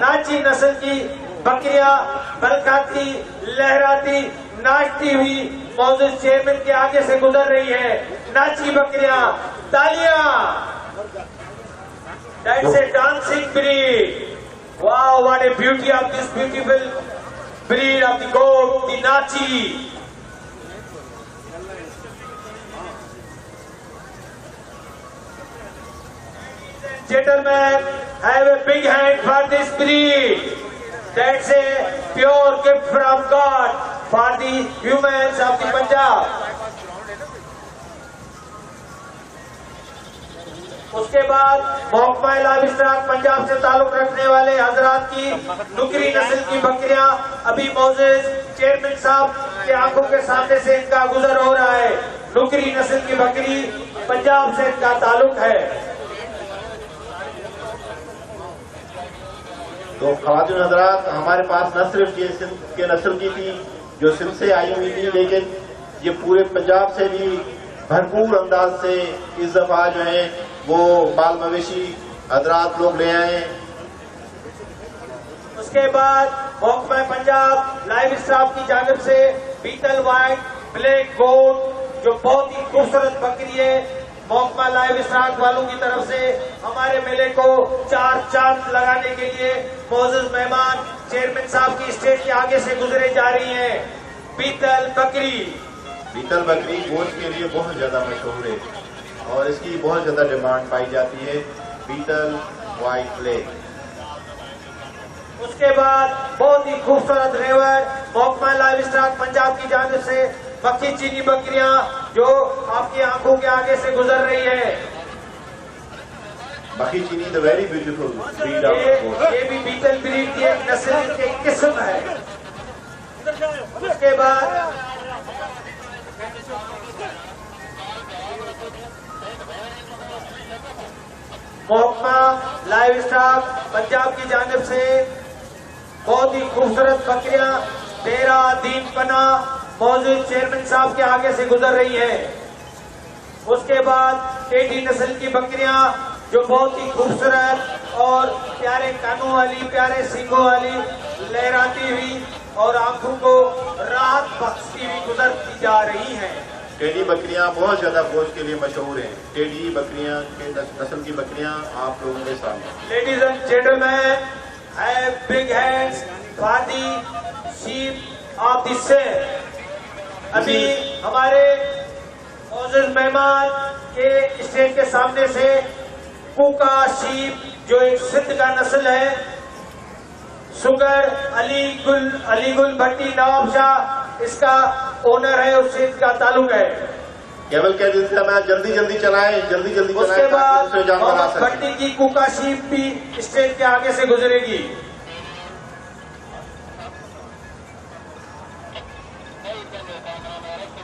नाची नस्ल की बकरियां बलखाती लहराती नाचती हुई मौजूद चेयरमैन के आगे से गुजर रही है। नाची बकरियां तालियां। That's a dancing breed. Wow what A beauty of this beautiful breed of the goat, the Nachi. Gentlemen, have a big hand for this breed. That's a pure gift from God for the humans of the Punjab. उसके बाद Mohammad live stock Punjab से ताल्लुक रखने वाले हजरात की नुकरी नस्ल की बकरियां अभी मौजूद चेयरमैन साहब की आंखों के सामने से इनका गुजर हो रहा है। नुकरी नस्ल की बकरी पंजाब से इनका ताल्लुक है। तो ख्वातीन हजरात, हमारे पास न सिर्फ ये सिंध के नस्ल की थी जो सिंध से आई हुई थी, लेकिन ये पूरे पंजाब से भी भरपूर अंदाज से इस दफा जो है वो बाल मवेशी हजरात लोग ले आए। उसके बाद महकमा पंजाब लाइव स्टाफ की जानिब से बीटल व्हाइट ब्लैक गोट जो बहुत ही खूबसूरत बकरी है, महकमा लाइव स्टाफ वालों की तरफ से हमारे मेले को 4 चांद लगाने के लिए मौजूद मेहमान चेयरमैन साहब की स्टेज के आगे से गुजरे जा रही हैं। बीतल बकरी गोश्त के लिए बहुत ज्यादा मशहूर है और इसकी बहुत ज्यादा डिमांड पाई जाती है, बीटल व्हाइट ब्लैक। उसके बाद बहुत ही खूबसूरत रेवर महकमा लाइव स्टॉक पंजाब की जानिब से मक्खी चीनी बकरियां जो आपकी आंखों के आगे से गुजर रही है। Makhi Cheeni the very beautiful breed of goat. ये भी बीटल ब्रीड की एक नस्ल की किस्म है। उसके बाद महकमा लाइव स्टॉक पंजाब की जानिब से बहुत ही खूबसूरत बकरियां 13 दिन पना मौजूद चेयरमैन साहब के आगे से गुजर रही है। उसके बाद टेडी नस्ल की बकरियां जो बहुत ही खूबसूरत और प्यारे कानों वाली, प्यारे सींगों वाली, लहराती हुई और आंखों को राहत बख्शती हुई गुजरती जा रही हैं। टेडी बकरियां बहुत ज्यादा गोश्त के लिए मशहूर हैं। टेडी बकरियां के नस्ल की बकरियां आप लोगों के सामने। Ladies and gentleman, have big hands for the sheep of the sale. अभी हमारे मौजूद मेहमान के स्टेज के सामने से कुका शीप जो एक सिंध का नस्ल है, सुगर अली गुल भट्टी नवाब शाह इसका ओनर है, उस चीज का ताल्लुक है। केवल कह देते हैं जल्दी जल्दी चलाएं। उसके बाद मोहम्मद भट्टी की कुका शीप भी स्टेज के आगे से गुजरेगी।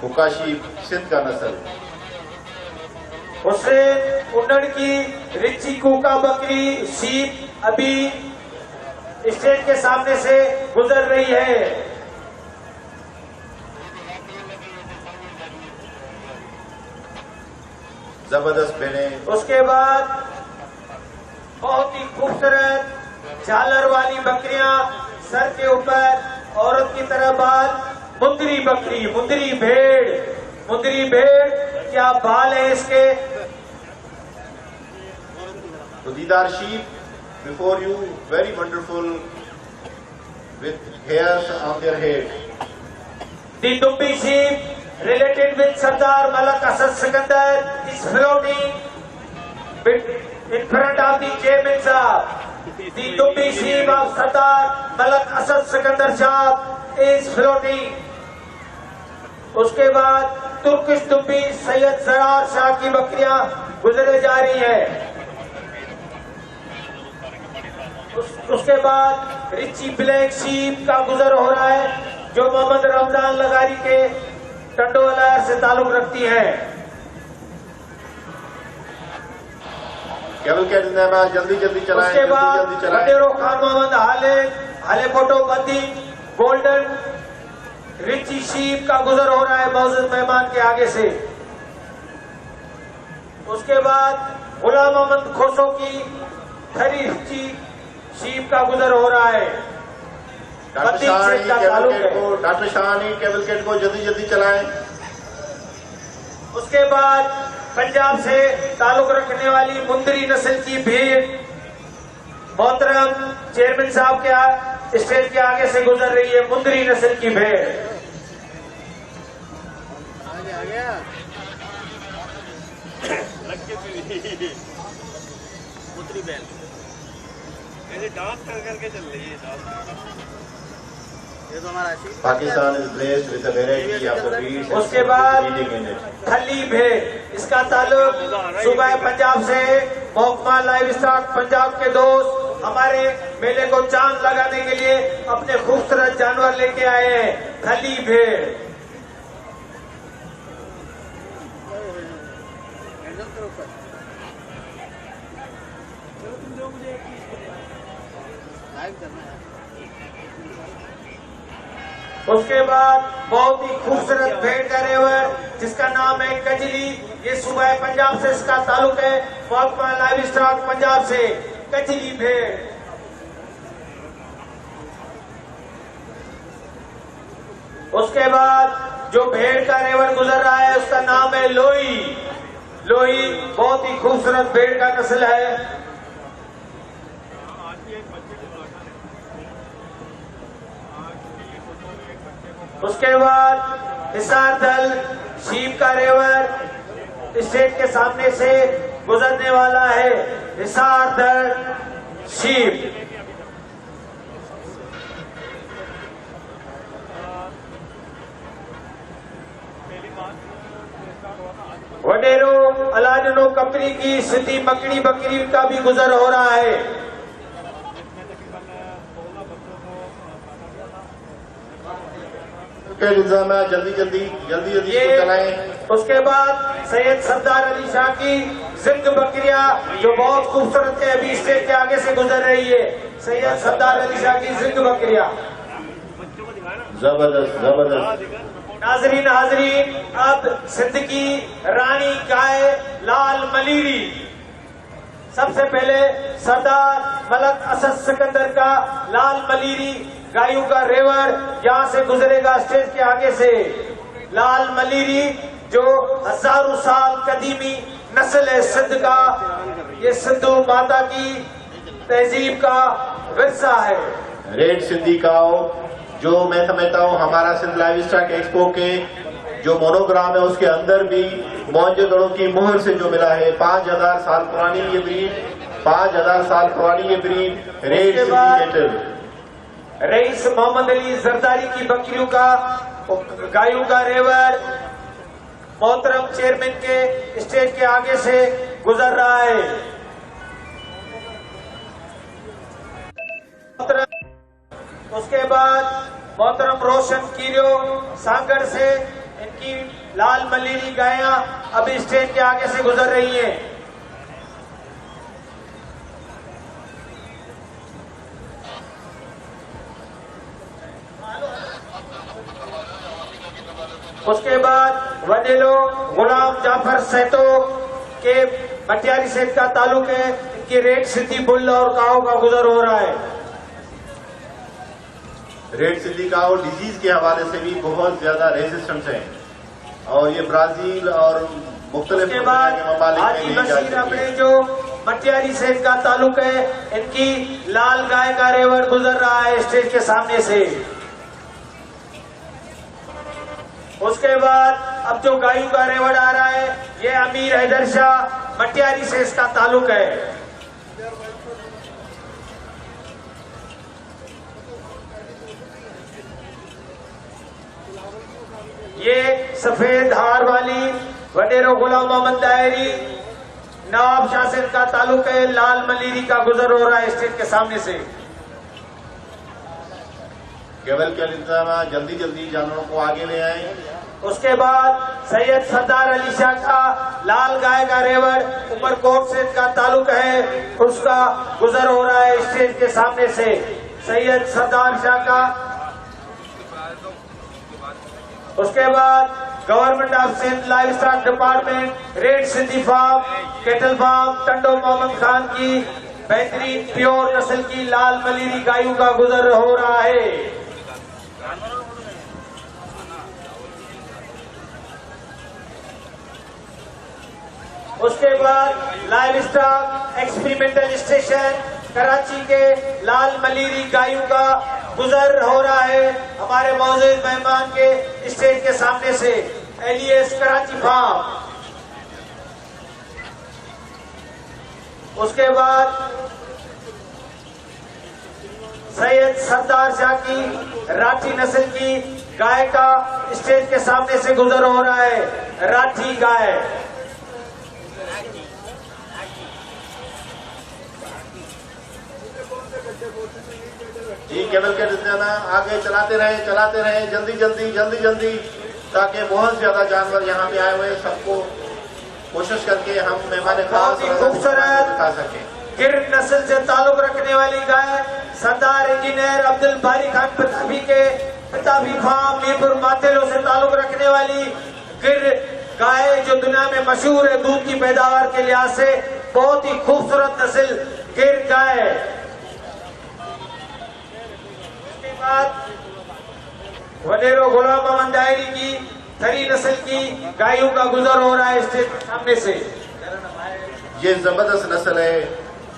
कुका शीप सिंध का नस्ल। उससे उन्नड़ की रिची कुका बकरी शीप अभी स्टेज के सामने से गुजर रही है। जबरदस्त बेने। उसके बाद बहुत ही खूबसूरत झालर वाली बकरियां सर के ऊपर औरत की तरह बाद मुंदरी बकरी, मुंदरी भेड़ क्या बाल है इसके। तो दीदार sheep before you, very wonderful with hairs on their head. The dumbi sheep related with Sardar Malak Asad Sikandar is floating in front of the chairman Sahab. The Dumbi sheep of Sardar Malak Asad Sikandar Sahab is floating. उसके बाद Turkish दुम्बी Syed Zarar Shah की बकरियां गुजरे जा रही है। उसके बाद रिची ब्लैक शीप का गुजर हो रहा है जो मोहम्मद रमजान लगारी के टंडोला से ताल्लुक रखती है। केवल कह देते हैं जल्दी चलाएं। उसके बाद बटेरो खान मोहम्मद हाले फोटो बंदी गोल्डन रिची शीप का गुजर हो रहा है मौजूद मेहमान के आगे से। उसके बाद गुलाम मोहम्मद खोसो की खरी रिची शीप का गुजर हो रहा है। डॉक्टर शाहानी केवल को जल्दी चलाएं। उसके बाद पंजाब से ताल्लुक रखने वाली मुंदरी नस्ल की भीड़ मोहतरम चेयरमैन साहब के स्टेज के आगे से गुजर रही है। मुंदरी नस्ल की भेड़ मुंदरी बैल ऐसे डांस करके चल रही है। ये तो हमारा Pakistan is blessed with a variety of the breeds. उसके बाद खली भेड़, इसका ताल्लुक सूबा पंजाब से महकमा लाइव स्टॉक पंजाब के दोस्त हमारे मेले को चांद लगाने के लिए अपने खूबसूरत जानवर लेके आए हैं। खली भेड़ उसके बाद बहुत ही खूबसूरत भेड़ का रेवर जिसका नाम है कजली। ये सुबह पंजाब से इसका ताल्लुक है, वॉकमैन लाइव स्टॉक पंजाब से कजली भेड़। उसके बाद जो भेड़ का रेवर गुजर रहा है उसका नाम है लोई। लोई बहुत ही खूबसूरत भेड़ का नस्ल है। उसके बाद हिसार दल शीप का रेवर स्टेज के सामने से गुजरने वाला है। हिसार दल शीप वडेरो अलाजनो कंपनी की सिद्धि मकड़ी बकरी का भी गुजर हो रहा है। जल्दी जल्दी चलाएं। उसके बाद सैयद सरदार अली शाह की जिंद बकरिया जो बहुत खूबसूरत है, अभी स्टेज के आगे से गुजर रही है। सैयद सरदार अली शाह की जिंद बकरिया जबरदस्त जबरदस्त। नाजरीन हाजरीन, अब सिंध की रानी गाय लाल मलीरी। सबसे पहले सरदार मलक असद सिकंदर का लाल मलीरी गायों का रेवर यहाँ से गुजरेगा स्टेज के आगे से। लाल मलीरी जो हजारों साल कदीमी नस्ल है सिंध का, ये सिंधु माता की तहजीब का विरसा है। रेड सिंधी काओ जो मैं समझता हूँ हमारा सिंध लाइव स्टॉक एक्सपो के जो मोनोग्राम है उसके अंदर भी मोहनजोदड़ो की मोहर से जो मिला है। 5000 साल पुरानी ये ब्रीड, 5000 साल पुरानी ये breed red Sindhi cattle. Rice Mohammad Ali Zardari की बकरियों का गायों का रेवर मोहतरम चेयरमैन के स्टेज के आगे से गुजर रहा है। उसके बाद मोहतरम रोशन कीरो सांगड़ से इनकी लाल मलीरी गायां अभी स्टेज के आगे से गुजर रही हैं। उसके बाद वडेलो गुलाम जाफर सेतो के मटियारी सेठ का ताल्लुक है, इनकी रेड सिद्धि बुल और काओ का गुजर हो रहा है। रेड सिंधी काओ डिजीज के हवाले से भी बहुत ज्यादा रेजिस्टेंस है और ये ब्राजील और मुख्तलिफ ममालिक में ली जाती है। जो मटियारी सेठ का ताल्लुक है, इनकी लाल गाय का रेवर गुजर रहा है स्टेज के सामने से। उसके बाद अब जो गायों का रेवड़ आ रहा है ये अमीर हैदर शाह मटियारी से इसका ताल्लुक है। ये सफेद हार वाली वडेरो गुलाम मोहम्मद दायरी नवाब शासन का ताल्लुक है। लाल मलीरी का गुजर हो रहा है स्टेज के सामने से। केवल के इंतजाम जल्दी जल्दी जानवरों को आगे ले आए। उसके बाद सैयद सरदार अली शाह का लाल गाय का रेवर उमरकोट से का ताल्लुक है, उसका गुजर हो रहा है स्टेज के सामने से। सैयद सरदार शाह का। उसके बाद government of Sindh livestock department red Sindhi farm cattle farm Tando Mohammad Khan की बेहतरीन प्योर नस्ल की लाल मलीरी गायों का गुजर हो रहा है। उसके बाद live stock experimental station Karachi के लाल मलीरी गायों का गुजर हो रहा है हमारे मौजूद मेहमान के स्टेज के सामने से। एलियस कराची फार्म। उसके बाद सैयद सरदार शाह की राठी नस्ल की गाय का स्टेज के सामने से गुजर हो रहा है। राठी गाय। जी केवल के जाना आगे चलाते रहे जल्दी जल्दी ताकि बहुत ज्यादा जानवर यहाँ पे आए हुए सबको कोशिश करके हम मेहमान खास खूबसूरत दिखा सकें। गिर नस्ल से ताल्लुक रखने वाली गाय सरदार इंजीनियर अब्दुल बारी खान प्रतापी फार्म मीरपुर मातेलो से ताल्लुक रखने वाली गिर गाय जो दुनिया में मशहूर है दूध की पैदावार के लिहाज से, बहुत ही खूबसूरत नस्ल गिर गाय है। उसके बाद वडेरो गुलाम मोहम्मद दायरी की थरी नस्ल की गायों का गुजर हो रहा है स्टेज के सामने से। ये जबरदस्त नस्ल है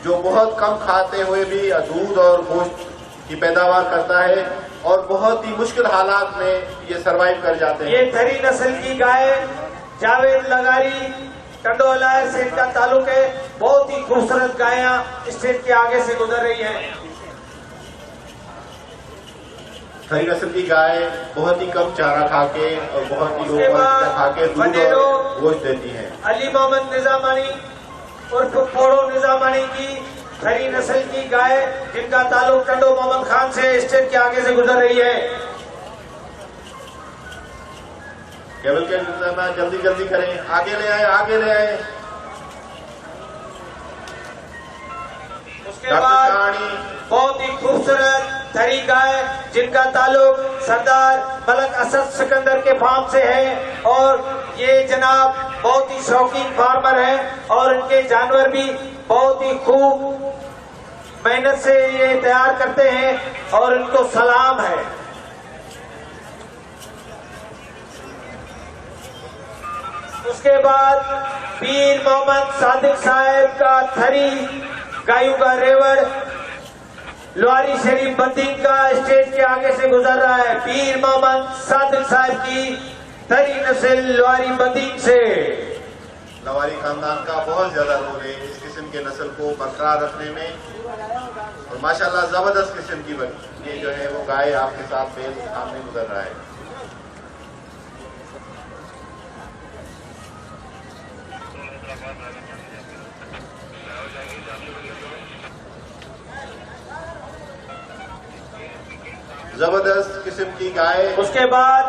जो बहुत कम खाते हुए भी दूध और गोश्त की पैदावार करता है और बहुत ही मुश्किल हालात में ये सरवाइव कर जाते हैं। ये थरी नस्ल की गाय जावेद लगारी टंडोला से इनका ताल्लुक है। बहुत ही खूबसूरत गायें स्टेज के आगे से गुजर रही हैं। थरी नस्ल की गाय बहुत ही कम चारा खाके और बहुत ही लो खाके दूध और गोश्त देती है। अली मोहम्मद निजामानी और फोड़ो निजामानी की थरी नस्ल की गाय जिनका ताल्लुक टंडो मोहम्मद खान से स्टेज के आगे से गुजर रही है। केवल के इंतजाम जल्दी जल्दी करें, आगे ले आए, आगे ले आए। उसके बाद बहुत ही खूबसूरत थरी गाय जिनका ताल्लुक सरदार मलक असद सिकंदर के फार्म से है और ये जनाब बहुत ही शौकीन फार्मर हैं और इनके जानवर भी बहुत ही खूब मेहनत से ये तैयार करते हैं और इनको सलाम है। उसके बाद पीर मोहम्मद सादिक साहब का थरी गायों का रेवड़ लोहारी शरीफ बंदीन का स्टेज के आगे से गुजर रहा है। पीर मोहम्मद सादिक साहब की थरी नस्ल लोहारी बंदीन से। लवारी खानदान का बहुत ज्यादा रोल है इस किस्म के नस्ल को बरकरार रखने में और माशाल्लाह जबरदस्त किस्म की ये जो है वो गाय आपके साथ बेल सामने गुजर रहा है। जबरदस्त किस्म की गाय। उसके बाद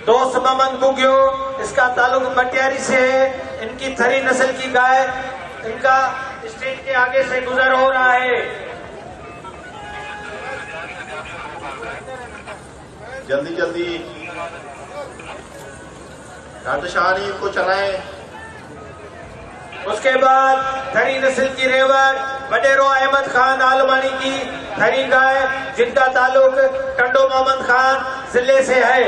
दोस्त मोहम्मद गुग्यो, इसका ताल्लुक मटियारी से है। इनकी थरी नस्ल की गाय इनका स्टेज के आगे से गुजर हो रहा है। जल्दी जल्दी घाटशानी इनको चलाएं। उसके बाद थरी नस्ल की रेवड़ वडेरो अहमद खान आलमानी की थरी गाय जिनका ताल्लुक टंडो मोहम्मद खान जिले से है।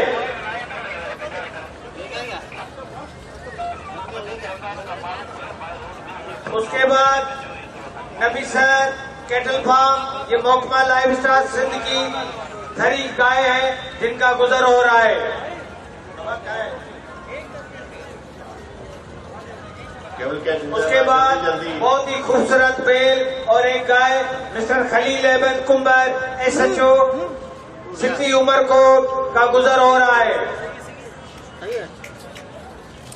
उसके बाद नबी सर कैटल फार्म ये मोहकमा लाइफ स्टाइल सिंध की थरी गाय है जिनका गुजर हो रहा है। उसके बाद बहुत ही खूबसूरत बेल और एक गाय mister Khalil Ahmed Kumbar SHO city Umar को का गुजर हो रहा है।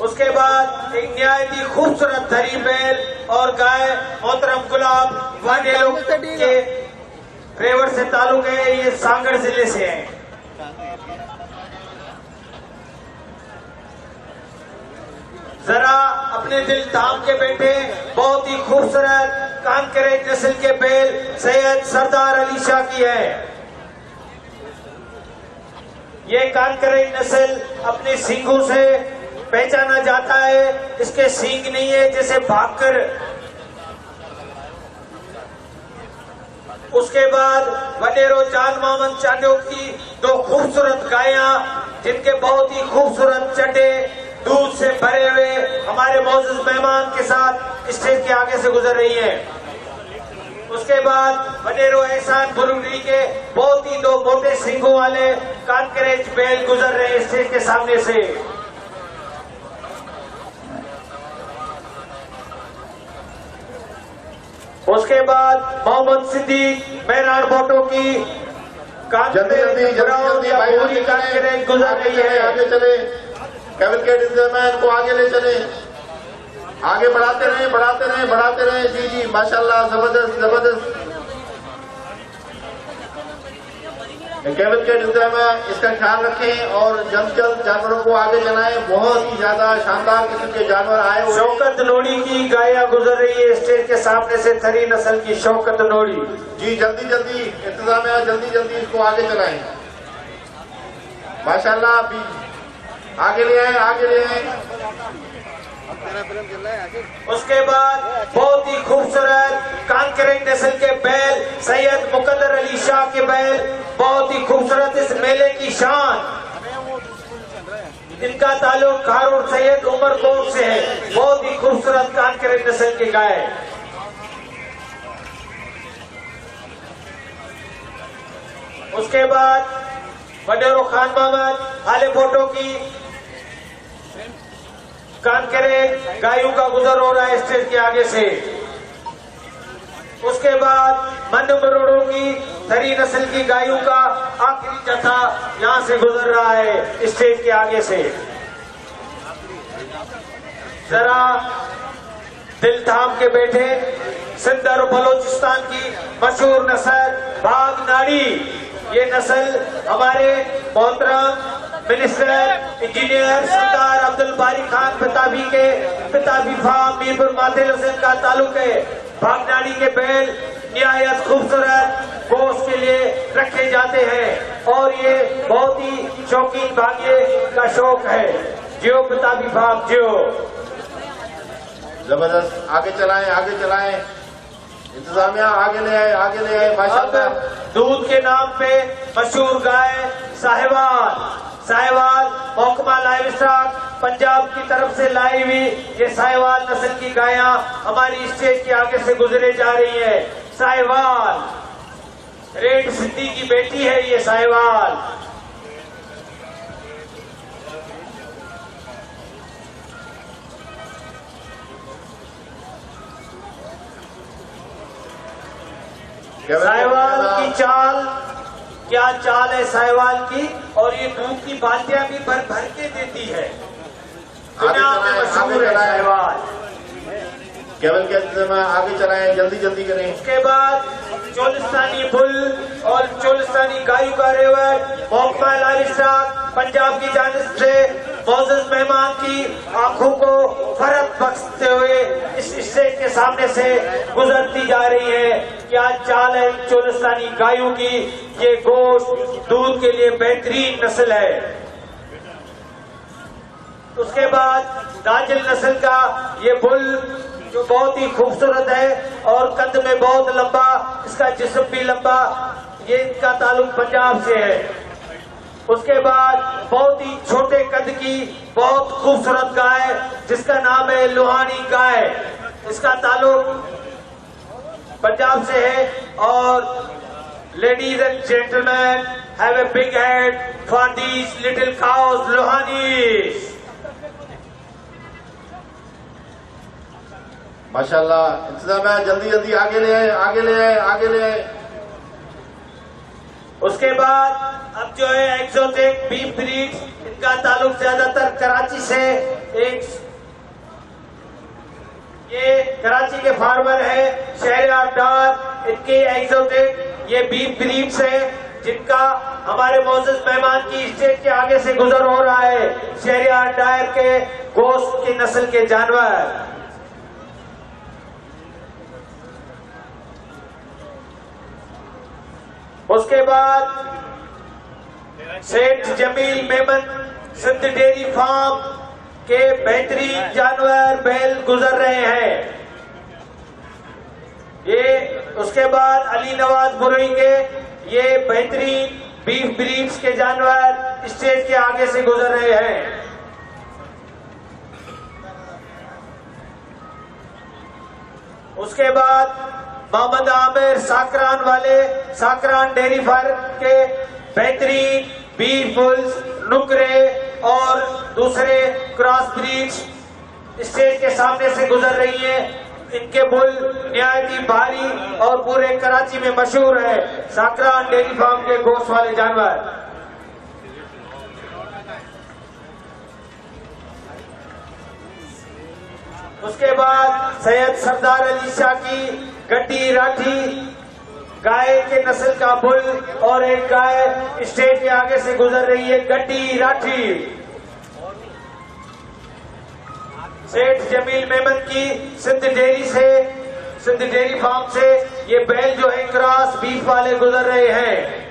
उसके बाद एक निहायती खूबसूरत थरी बेल और गाय मोहतरम गुलाब वाडेलो के रेवड़ से ताल्लुक है। ये सांगड़ जिले से है। जरा अपने दिल थाम के बैठे बहुत ही खूबसूरत कानकरेज नस्ल के बेल सैयद सरदार अली शाह की है। ये कानकरेज नस्ल अपने सींगों से पहचाना जाता है। इसके सींग नहीं है जैसे भागकर। उसके बाद वडेरो जान मोहम्मद चांडो की दो खूबसूरत गायें जिनके बहुत ही खूबसूरत चड्डे दूध से भरे हुए हमारे मौजूद मेहमान के साथ स्टेज के आगे से गुजर रही है। उसके बाद वडेरो एहसान बुरुंडी के बहुत ही दो मोटे सींगों वाले कानकरेज बैल गुजर रहे हैं स्टेज के सामने से। उसके बाद मोहम्मद सिद्दीक मेहरान बोटो की कानकरेज गुजर रही है। आगे चले कैवलकेड इंतजाम को आगे ले चले, आगे बढ़ाते रहे बढ़ाते रहे बढ़ाते रहे। जी जी माशाल्लाह जबरदस्त जबरदस्त। केवल के इंतजाम में इसका ख्याल रखें और जल्द जानवरों को आगे चलाएं। बहुत ही ज्यादा शानदार किस्म के जानवर आए हुए। शौकत नोड़ी की गाया गुजर रही है स्टेज के सामने से, थरी नस्ल की शौकत नोड़ी। जी जल्दी इंतजाम है, जल्दी इसको आगे चलाएं। माशाल्लाह अभी आगे ले आए। उसके बाद बहुत ही खूबसूरत कांकरेज नस्ल के बैल सैयद मुकद्दर अली शाह के बैल, बहुत ही खूबसूरत इस मेले की शान। इनका ताल्लुक खारूर सैयद उमर कोट से है। बहुत ही खूबसूरत कांकरेज नस्ल के गाय। उसके बाद बडेरो खान मोहम्मद हाले फोटो की कानकरेज गायों का गुजर हो रहा है स्टेज के आगे से। उसके बाद मन मरोड़ों की थरी नस्ल की गायों का आखिरी जत्था यहां से गुजर रहा है स्टेज के आगे से। जरा दिल थाम के बैठे। सिंध और बलोचिस्तान की मशहूर नस्ल बाघ नाड़ी, ये नस्ल हमारे मोहतरम मिनिस्टर इंजीनियर सरदार अब्दुल बारी खान पिताबी फार्म मीरपुर माथिल हुसैन का ताल्लुक है। भागनाड़ी के बैल निहायत खूबसूरत गोश्त के लिए रखे जाते हैं और ये बहुत ही शौकीन भाग्य का शौक है। जियो पिताबी फार्म जियो। जबरदस्त आगे चलाएं। इंतजामिया आगे ले आए माशाल्लाह। दूध के नाम पे मशहूर गाय साहिवाल मोहकमा लाइव स्टॉक पंजाब की तरफ से लाई हुई ये साहिवाल नस्ल की गायां हमारी स्टेज के आगे से गुजरे जा रही है। साहिवाल रेड सिद्धि की बेटी है ये साहिवाल। साहिवाल की चाल क्या चाल है साहिवाल की, और ये दूध की बाल्टियां भी भर के देती है। दुनिया में मशहूर है साहिवाल। केवल के आगे चलाएं, जल्दी करें। उसके बाद चोलिस्तानी बुल और चोलिस्तानी गायों का रेवट मोहकमा लाइव स्टॉक पंजाब की जानिब से मौजूद मेहमान की आंखों को फरक बख्शते हुए इस स्टेज के सामने से गुजरती जा रही है। क्या चाल है चोलिस्तानी गायों की। ये गोश्त दूध के लिए बेहतरीन नस्ल है। उसके बाद दाजिल नस्ल का ये बुल जो बहुत ही खूबसूरत है और कद में बहुत लंबा, इसका जिस्म भी लंबा, ये इनका ताल्लुक पंजाब से है। उसके बाद बहुत ही छोटे कद की बहुत खूबसूरत गाय जिसका नाम है लोहानी गाय, इसका ताल्लुक पंजाब से है। और ladies and gentleman have a big head for these little cows Lohanis. माशाल्लाह इंतजाम है, जल्दी आगे ले आए। उसके बाद अब जो है एक्सोटिक बीफ ब्रीड, इनका ताल्लुक ज्यादातर कराची से। ये कराची के फार्मर है शहरयार डार, इनके एक्सोटिक ये बीफ ब्रीड है जिनका हमारे मौजूद मेहमान की स्टेज के आगे से गुजर हो रहा है। शहरयार डायर के गोश्त की नस्ल के जानवर। उसके बाद सेठ जमील मेमन सिंध डेयरी फार्म के बेहतरीन जानवर बैल गुजर रहे हैं। ये उसके बाद अली नवाज बुरई के ये बेहतरीन बीफ ब्रीड्स के जानवर स्टेज के आगे से गुजर रहे हैं। उसके बाद मोहम्मद आमिर साकरान डेयरी फार्म के बेहतरीन बीफ बुल्स, नुकरे और दूसरे क्रॉस ब्रीड्स स्टेज के सामने से गुजर रही है। इनके बुल निहायत ही भारी और पूरे कराची में मशहूर है। साकरान डेयरी फार्म के गोश्त वाले जानवर। उसके बाद सैयद सरदार अली शाह की गड्डी राठी गाय के नस्ल का बुल और एक गाय स्टेज के आगे से गुजर रही है गड्डी राठी। सेठ जमील मेमन की सिंध डेयरी फार्म से ये बैल जो है क्रॉस बीफ वाले गुजर रहे हैं।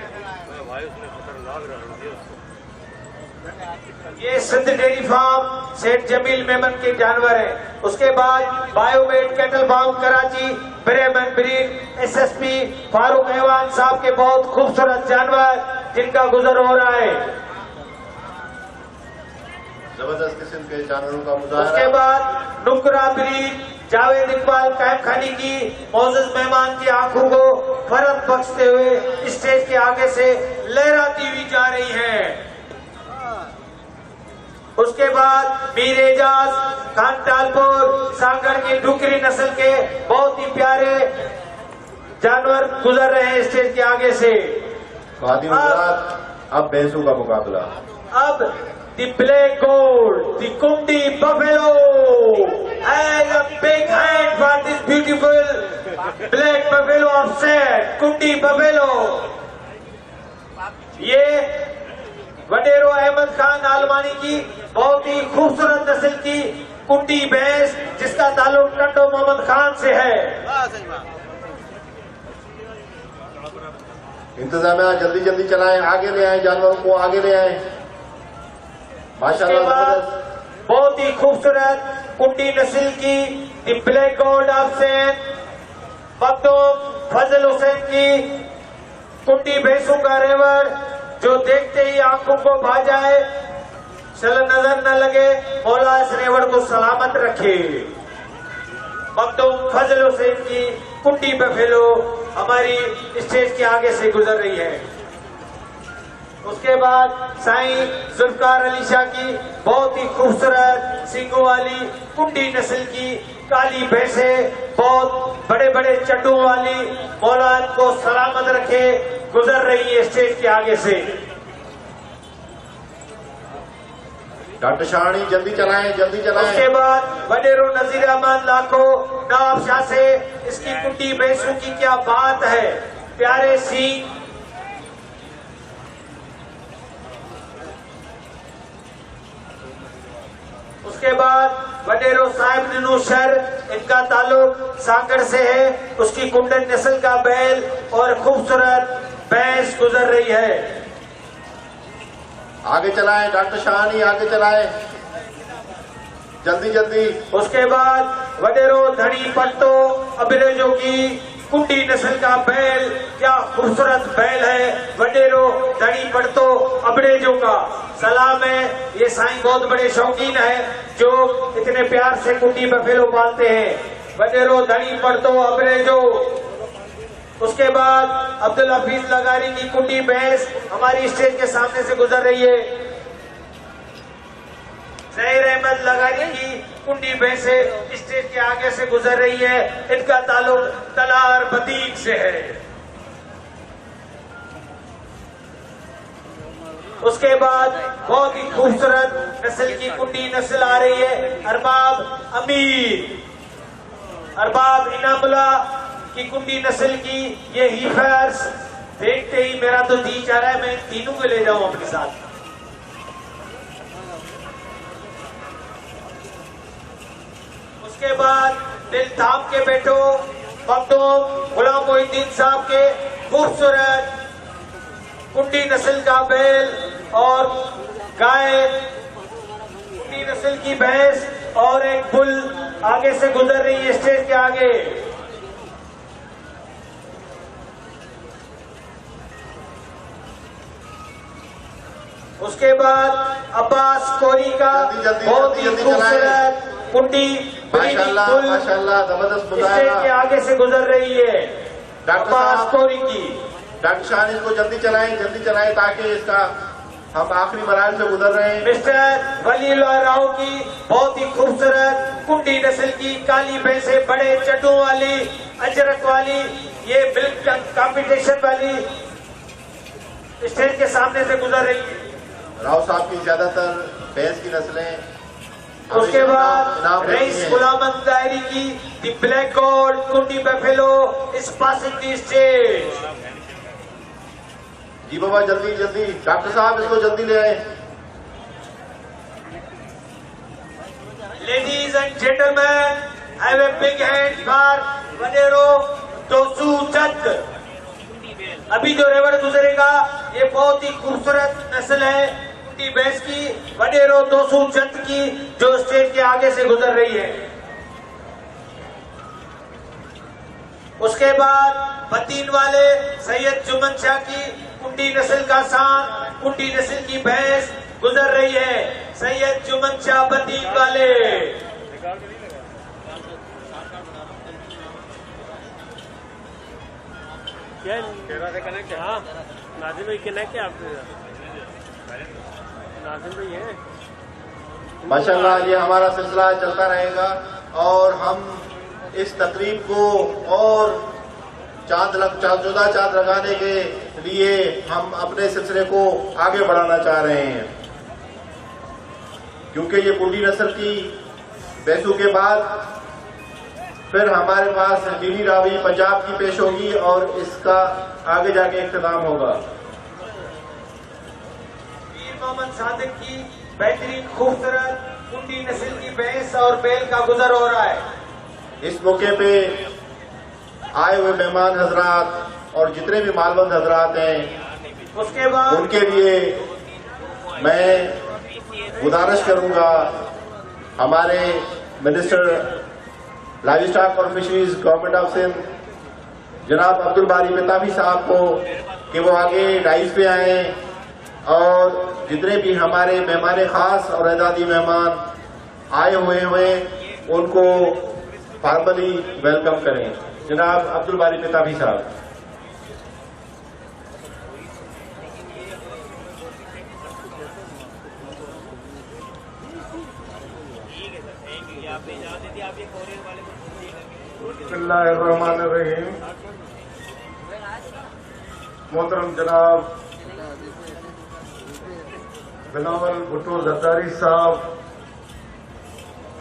ये सिंध डेयरी फार्म सेठ जमील मेमन के जानवर हैं। उसके बाद Biovet cattle farm Karachi Brahman breed SSP Farooq Aiwan साहब के बहुत खूबसूरत जानवर जिनका गुजर हो रहा है। जबरदस्त किस्म के जानवरों का मुजाहरा। उसके बाद नुकरा ब्रीड जावेद इकबाल कायम खानी की मौजूद मेहमान की आंखों को फरक बख्शते हुए स्टेज के आगे से लहराती हुई जा रही है। उसके बाद मीर एजाज खान टालपुर सागर की डुकरी नस्ल के बहुत ही प्यारे जानवर गुजर रहे हैं स्टेज के आगे से। अब भैंसों का मुकाबला। अब द ब्लैक गोल्ड द कुंडी buffalo has a big hand for this beautiful black buffalo of set कुंडी बफेलो। ये वडेरो अहमद खान आलमानी की बहुत ही खूबसूरत नस्ल की कुंडी भैंस जिसका ताल्लुक टंडो मोहम्मद खान से है। इंतजामिया जल्दी जल्दी चलाएं, आगे ले आए जानवरों को, आगे ले आए। माशाल्लाह बहुत ही खूबसूरत कुंडी नस्ल की the black gold of Sain Makhdoom Fazal Hussain की कुंडी भैंसों का रेवड़ जो देखते ही आंखों को भा जाए, नजर न लगे, मौला इस रेवड़ को सलामत रखे। मखदूम फजल हुसैन की कुंडी बफेलो हमारी स्टेज के आगे से गुजर रही है। उसके बाद साईं जुल्फकार अली शाह की बहुत ही खूबसूरत सींगों वाली कुंडी नस्ल की काली भैंसे बहुत बड़े बड़े चड्डों वाली, मौला इनको सलामत रखे, गुजर रही है स्टेज के आगे से। डॉक्टर शाहनी जल्दी चलाएं, जल्दी चलाएं। उसके बाद वडेरो नजीर अहमद लाखो नवाब शाह से इसकी कुंडी भैंसों की क्या बात है, प्यारे सींग। उसके बाद वडेरो साहिब दिनूशर, इनका ताल्लुक सागर से है, उसकी कुंडन नस्ल का बैल और खूबसूरत भैंस गुजर रही है। आगे चलाएं डॉक्टर शाहनी, आगे चलाएं जल्दी जल्दी। उसके बाद वडेरो धड़ी पट्टो अबरेजो की कुंडी नस्ल का बैल, क्या खूबसूरत बैल है वडेरो धड़ी पट्टो अबरेजो का। सलाम है, ये साईं बहुत बड़े शौकीन है जो इतने प्यार से कुंडी बफेलो पालते हैं। वडेरो धड़ी पट्टो अबरेजो। उसके बाद अब्दुल हफीज लगारी की कुंडी भैंस हमारी स्टेज के सामने से गुजर रही है। जहीर अहमद लगारी की कुंडी भैंसे स्टेज के आगे से गुजर रही है, इनका ताल्लुक तलार बदीक से है। उसके बाद बहुत ही खूबसूरत नस्ल की कुंडी नस्ल आ रही है, अरबाब अमीर, अरबाब इनामुल्ला की कुंडी नस्ल की ये हीफर्स। देखते ही मेरा तो जी चाह रहा है मैं तीनों को ले जाऊं अपने साथ। उसके बाद दिल थाम के बैठो मखदूम गुलाम मोहिद्दीन साहब के खूबसूरत कुंडी नस्ल का बैल और गाय, कुंडी नस्ल की भैंस और एक बुल आगे से गुजर रही है स्टेज के आगे। उसके बाद अब्बास कोरी का बहुत ही खूबसूरत कुंडी माशाल्लाह जबरदस्त मुजाहरा के आगे से गुजर रही है अब्बास कोरी की। डॉक्टर शाहनी को जल्दी चलाएं ताकि इसका हम आखिरी मराहल से गुजर रहे हैं। मिस्टर वलीउल्लाह राव की बहुत ही खूबसूरत कुंडी नस्ल की काली भैंसे बड़े चड्डों वाली अजरक वाली, ये मिल्क कंपटीशन वाली स्टेज के सामने से गुजर रही है। राव साहब की ज्यादातर भैंस की नस्लें उसके बाद रईस गुलाम अंसारी की the black gold Kundi buffalo is passing the stage. जी बाबा जल्दी जल्दी, डॉक्टर साहब इसको जल्दी ले आए। Ladies and gentleman, have a big hand for Wadero Tosu Chand. अभी जो रेवड़ गुजरेगा ये बहुत ही खूबसूरत नस्ल है कुंडी भैंस की, वडेरो तोसू चंद की, जो स्टेज के आगे से गुजर रही है। उसके बाद पतीन वाले सैयद जुमन शाह की कुंडी नस्ल का सांप, कुंडी नस्ल की भैंस गुजर रही है। सैयद जुमन शाह पतीन वाले। कनेक्ट है। हाँ नाजिम भाई कनेक्ट है आपसे, नाजिम भाई है। माशाल्लाह ये हमारा सिलसिला चलता रहेगा और हम इस तकरीब को और चौदह चांद लगाने के लिए हम अपने सिलसिले को आगे बढ़ाना चाह रहे हैं, क्योंकि ये कुंडी नस्ल की भैंसों के बाद फिर हमारे पास नीली रावी पंजाब की पेश होगी और इसका आगे जाके इख्तिताम होगा। वीर मोहम्मद सादिक की बेहतरीन खूबसूरत कुंडी नस्ल की भैंस और बैल का गुजर हो रहा है। इस मौके पे आए हुए मेहमान हजरात और जितने भी मालबंद हजरात हैं उसके बाद उनके लिए मैं गुजारिश करूंगा हमारे मिनिस्टर लाइव स्टॉक और फिशरीज गवर्नमेंट ऑफ सिंध जनाब अब्दुल बारी मेहताबी साहब को कि वो आगे डाइस पे आए और जितने भी हमारे मेहमान खास और एजादी मेहमान आए हुए उनको फॉर्मली वेलकम करें। जनाब अब्दुल बारी मेहताबी साहब। बिस्मिल्लाहिर्रहमानिर्रहीम। मोहतरम जनाब बिलावल भुट्टो जरदारी साहब,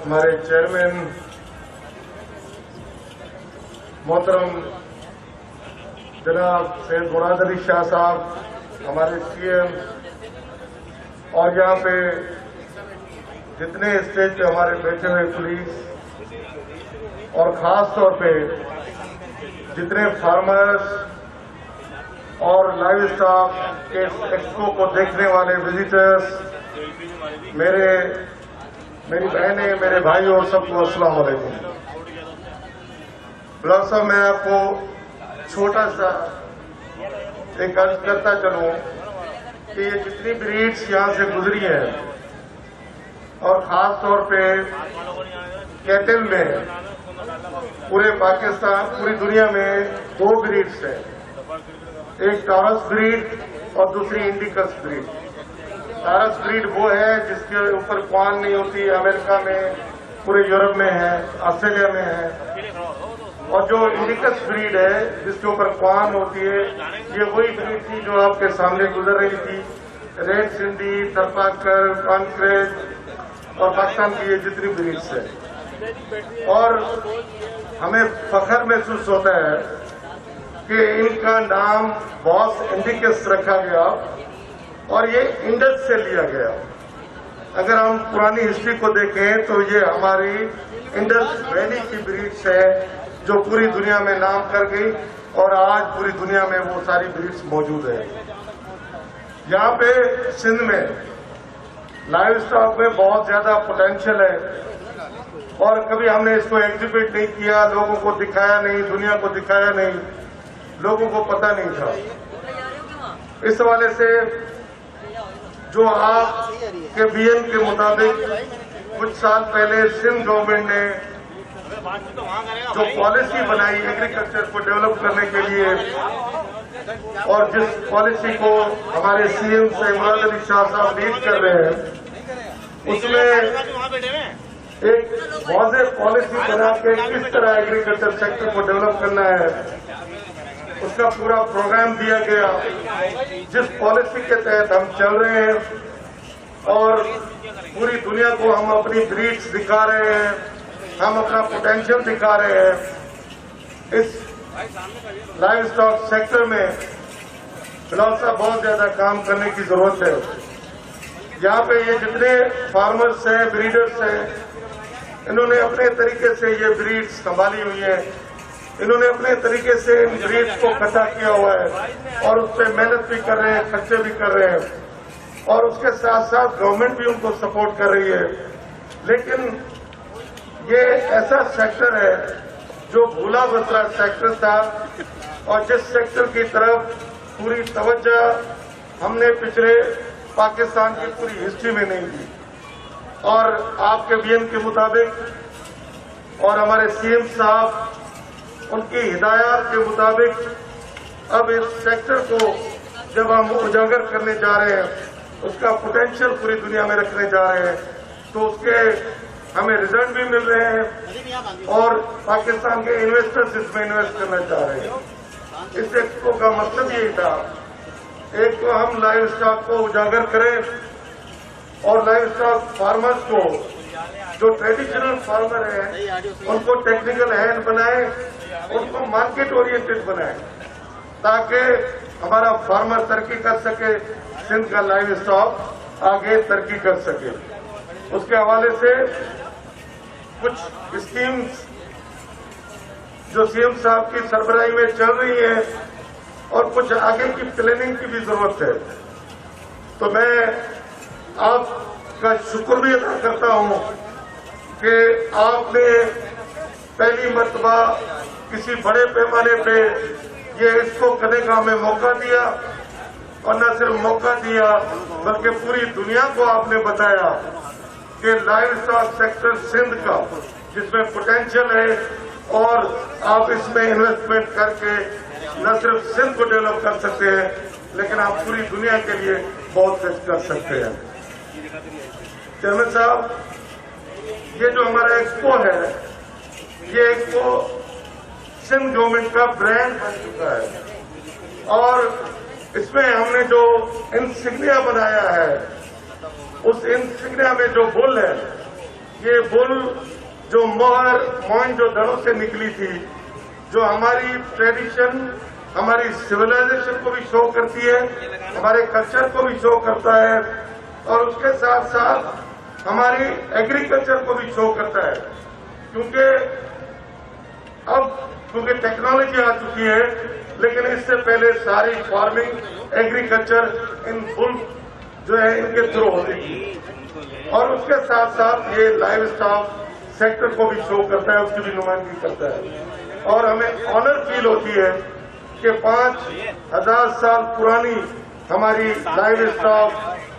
हमारे चेयरमैन मोहतरम जनाब सैयद मुराद अली शाह साहब, हमारे सीएम, और यहाँ पे जितने स्टेज पे हमारे बैठे हुए पुलिस और खास तौर पे जितने फार्मर्स और लाइव स्टॉक एक्सपो को देखने वाले विजिटर्स, मेरी बहनें, मेरे भाई और सबको अस्सलाम वालेकुम। ब्लॉक साहब मैं आपको छोटा सा एक अर्ज करता चलूं कि ये जितनी ब्रीड्स यहाँ से गुजरी है और खास तौर पे कैटल में पूरे पाकिस्तान, पूरी दुनिया में 2 ब्रीड्स हैं, एक टॉरस ब्रीड और दूसरी इंडिकस ब्रीड। टॉरस ब्रीड वो है जिसके ऊपर क्वान नहीं होती, अमेरिका में, पूरे यूरोप में है, ऑस्ट्रेलिया में है, और जो इंडिकस ब्रीड है जिसके ऊपर क्वान होती है, ये वही ब्रीड थी जो आपके सामने गुजर रही थी। रेड सिंधी, थरपाकर, कॉन्क्रेज और पाकिस्तान की ये जितनी ब्रीड्स है, और हमें फख्र महसूस होता है कि इनका नाम बॉस इंडिकस रखा गया और ये इंडस से लिया गया। अगर हम पुरानी हिस्ट्री को देखें तो ये हमारी इंडस वैली की ब्रीड्स है जो पूरी दुनिया में नाम कर गई और आज पूरी दुनिया में वो सारी ब्रीड्स मौजूद है। यहाँ पे सिंध में लाइव स्टॉक में बहुत ज्यादा पोटेंशियल है और कभी हमने इसको एग्जिबिट नहीं किया, लोगों को दिखाया नहीं, दुनिया को दिखाया नहीं, लोगों को पता नहीं था। इस हवाले से जो आप के बीएन के मुताबिक कुछ साल पहले सिंध गवर्नमेंट ने जो पॉलिसी बनाई एग्रीकल्चर को डेवलप करने के लिए, और जिस पॉलिसी को हमारे सीएम से मुराद अली शाह साहब लीड कर रहे हैं, उसमें एक वाज़ेह पॉलिसी बना के किस तरह एग्रीकल्चर सेक्टर को डेवलप करना है उसका पूरा प्रोग्राम दिया गया। जिस पॉलिसी के तहत हम चल रहे हैं और पूरी दुनिया को हम अपनी ब्रीड्स दिखा रहे हैं, हम अपना पोटेंशियल दिखा रहे हैं। इस लाइव स्टॉक सेक्टर में फिलहाल साहब बहुत ज्यादा काम करने की जरूरत है। यहाँ पे ये जितने फार्मर्स हैं, ब्रीडर्स हैं, इन्होंने अपने तरीके से ये ब्रीड्स संभाली हुई है, इन्होंने अपने तरीके से इन ब्रीड्स को इकट्ठा किया हुआ है और उस पर मेहनत भी कर रहे हैं, खर्चे भी कर रहे हैं और उसके साथ साथ गवर्नमेंट भी उनको सपोर्ट कर रही है। लेकिन ये ऐसा सेक्टर है जो भूला भसरा सेक्टर था और जिस सेक्टर की तरफ पूरी तवज्जो हमने पिछले पाकिस्तान की पूरी हिस्ट्री में नहीं दी। और आपके बीएम के मुताबिक और हमारे सीएम साहब उनकी हिदायत के मुताबिक अब इस सेक्टर को जब हम उजागर करने जा रहे हैं, उसका पोटेंशियल पूरी दुनिया में रखने जा रहे हैं, तो उसके हमें रिजल्ट भी मिल रहे हैं और पाकिस्तान के इन्वेस्टर्स इसमें इन्वेस्ट करना चाह रहे हैं। इस एक्सपो का मकसद यही था, एक तो हम लाइव स्टॉक को उजागर करें और लाइव स्टॉक फार्मर्स को, जो ट्रेडिशनल फार्मर हैं, उनको टेक्निकल हैंड बनाए, उनको मार्केट ओरिएंटेड बनाए ताकि हमारा फार्मर तरक्की कर सके, सिंध का लाइव स्टॉक आगे तरक्की कर सके। उसके हवाले से कुछ स्कीम्स जो सीएम साहब की सरबराही में चल रही है और कुछ आगे की प्लानिंग की भी जरूरत है। तो मैं आपका शुक्र भी अदा करता हूं कि आपने पहली मर्तबा किसी बड़े पैमाने पे ये इसको करने का हमें मौका दिया और न सिर्फ मौका दिया बल्कि पूरी दुनिया को आपने बताया कि लाइव स्टॉक सेक्टर सिंध का जिसमें पोटेंशियल है और आप इसमें इन्वेस्टमेंट करके न सिर्फ सिंध को डेवलप कर सकते हैं लेकिन आप पूरी दुनिया के लिए बहुत कुछ कर सकते हैं। चेयरमैन साहब, ये जो हमारा एक्सपो है, ये एक्सपो सिंध गवर्नमेंट का ब्रांड बन चुका है और इसमें हमने जो इंसिग्निया बनाया है, उस इंसिग्निया में जो बुल है, ये बुल जो मोहर मोहनजोदड़ो से निकली थी, जो हमारी ट्रेडिशन, हमारी सिविलाइजेशन को भी शो करती है, हमारे कल्चर को भी शो करता है और उसके साथ साथ हमारी एग्रीकल्चर को भी शो करता है। क्योंकि टेक्नोलॉजी आ चुकी है, लेकिन इससे पहले सारी फार्मिंग, एग्रीकल्चर इन बुल जो है इनके थ्रू होती थी और उसके साथ साथ ये लाइव स्टॉक सेक्टर को भी शो करता है, उसकी भी नुमाइंदगी करता है और हमें ऑनर फील होती है कि 5000 साल पुरानी हमारी लाइव स्टॉक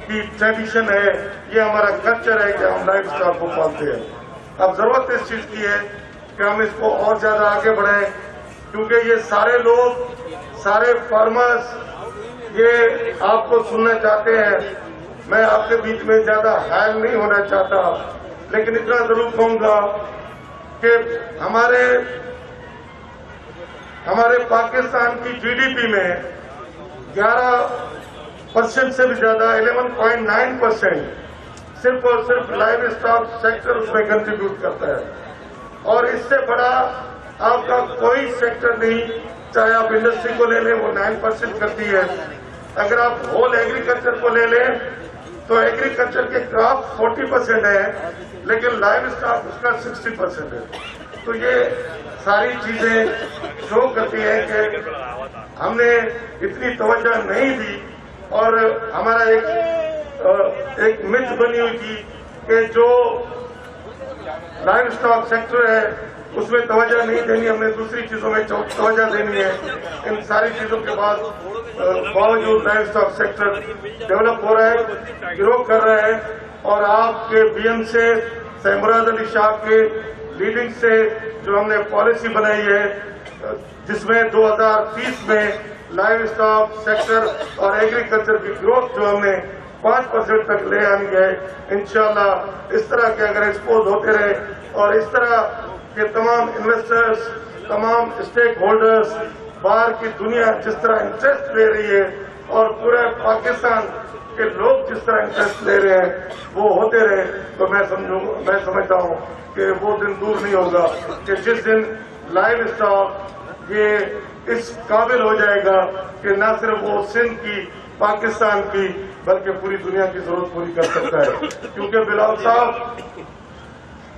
की ट्रेडिशन है, ये हमारा कल्चर है कि हम लाइव स्टॉक को पालते हैं। अब जरूरत इस चीज की है कि हम इसको और ज्यादा आगे बढ़ाएं, क्योंकि ये सारे लोग, सारे फार्मर्स ये आपको सुनना चाहते हैं। मैं आपके बीच में ज्यादा हायल नहीं होना चाहता, लेकिन इतना जरूर कहूंगा कि हमारे पाकिस्तान की जीडीपी में 11% से भी ज्यादा 11.9% सिर्फ और सिर्फ लाइव स्टॉक सेक्टर उसमें कंट्रीब्यूट करता है और इससे बड़ा आपका कोई सेक्टर नहीं, चाहे आप इंडस्ट्री को ले लें वो 9% करती है। अगर आप होल एग्रीकल्चर को ले लें तो एग्रीकल्चर के क्रॉप 40% है, लेकिन लाइव स्टॉक उसका 60% है। तो ये सारी चीजें शो करती है कि हमने इतनी तवज्जो नहीं दी और हमारा एक मिथ बनी हुई थी कि जो लाइव स्टॉक सेक्टर है उसमें तवज्जो नहीं देनी, हमने दूसरी चीजों में तवज्जो देनी है। इन सारी चीजों के बाद बावजूद लाइव स्टॉक सेक्टर डेवलप हो रहा है, ग्रो कर रहा है और आपके बीएम से मुराद अली शाह के लीडिंग से जो हमने पॉलिसी बनाई है, जिसमें 2030 में लाइव स्टॉक सेक्टर और एग्रीकल्चर की ग्रोथ जो हमने 5% तक ले आनी है, इंशाल्लाह इस तरह के अगर एक्सपोज होते रहे और इस तरह के तमाम इन्वेस्टर्स, तमाम स्टेक होल्डर्स, बाहर की दुनिया जिस तरह इंटरेस्ट ले रही है और पूरे पाकिस्तान के लोग जिस तरह इंटरेस्ट ले रहे हैं वो होते रहे, तो मैं समझता हूँ कि वो दिन दूर नहीं होगा कि जिस दिन लाइव स्टॉक ये इस काबिल हो जाएगा कि न सिर्फ वो सिंध की, पाकिस्तान की, बल्कि पूरी दुनिया की जरूरत पूरी कर सकता है। क्योंकि बिलाल साहब,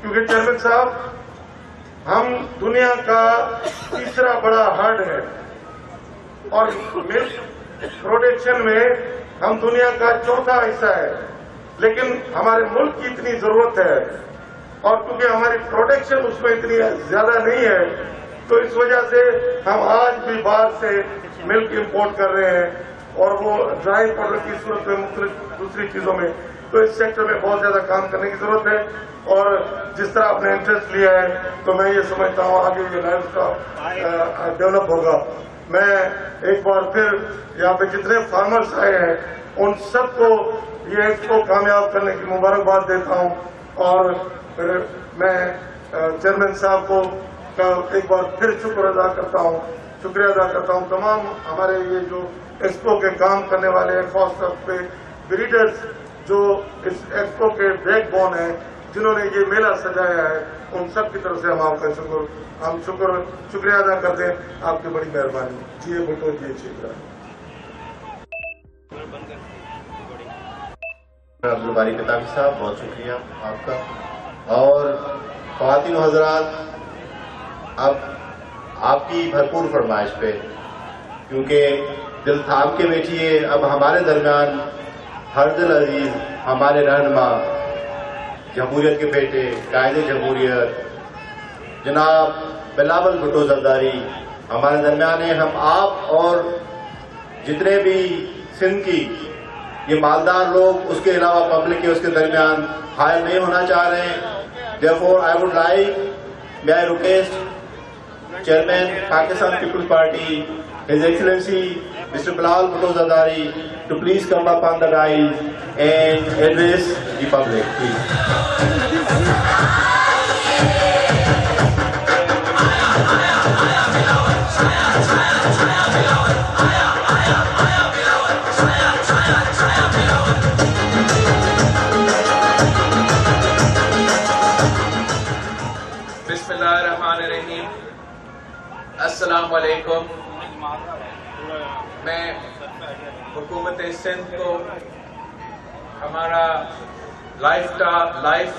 क्योंकि चेयरमैन साहब, हम दुनिया का तीसरा बड़ा हर्ड है और मिल्क प्रोडक्शन में हम दुनिया का चौथा हिस्सा है, लेकिन हमारे मुल्क की इतनी जरूरत है और क्योंकि हमारी प्रोडक्शन उसमें इतनी ज्यादा नहीं है, तो इस वजह से हम आज भी बाहर से मिल्क इंपोर्ट कर रहे हैं और वो ड्राई पाउडर की सूरत में, मुख्तलिफ दूसरी चीजों में। तो इस सेक्टर में बहुत ज्यादा काम करने की जरूरत है और जिस तरह आपने इंटरेस्ट लिया है, तो मैं ये समझता हूँ आगे ये लाइफ स्टॉक डेवलप होगा। मैं एक बार फिर यहाँ पे जितने फार्मर्स आए हैं उन सबको ये एक्सपो कामयाब करने की मुबारकबाद देता हूँ और मैं चेयरमैन साहब को एक बार फिर शुक्रिया अदा करता हूँ तमाम हमारे ये जो एक्सपो के काम करने वाले हैं, खासतौर पे ब्रीडर्स जो इस एक्सपो के बैकबोन हैं, जिन्होंने ये मेला सजाया है, उन सब की तरफ से हम आपका शुक्रिया अदा करते हैं। आपकी बड़ी मेहरबानी। जी भुट्टो जी, अब्दुल बारी किताबी साहब, बहुत शुक्रिया आपका। और ख्वातीन हजरात, अब आपकी भरपूर फरमाइश पे, क्योंकि दिल थाम के बैठिए, अब हमारे दरमियान हरदिल अजीज, हमारे रहनुमा, जमहूरियत के बेटे, कायदे जमहूरियत जनाब बिलावल भुट्टो जरदारी हमारे दरमियान है। हम आप और जितने भी सिंध की ये मालदार लोग, उसके अलावा पब्लिक के उसके दरमियान हायल नहीं होना चाह रहे हैं। Therefore I would like, may I request Chairman Pakistan People's Party, His Excellency Mr. Bilal Bhutto Zardari, to please come up on the dais and address the public, please. बिस्मिल्लाहिर्रहमानिर्रहीम। अस्सलाम वालेकुम। मैं हुकूमत सिंध को, हमारा लाइफ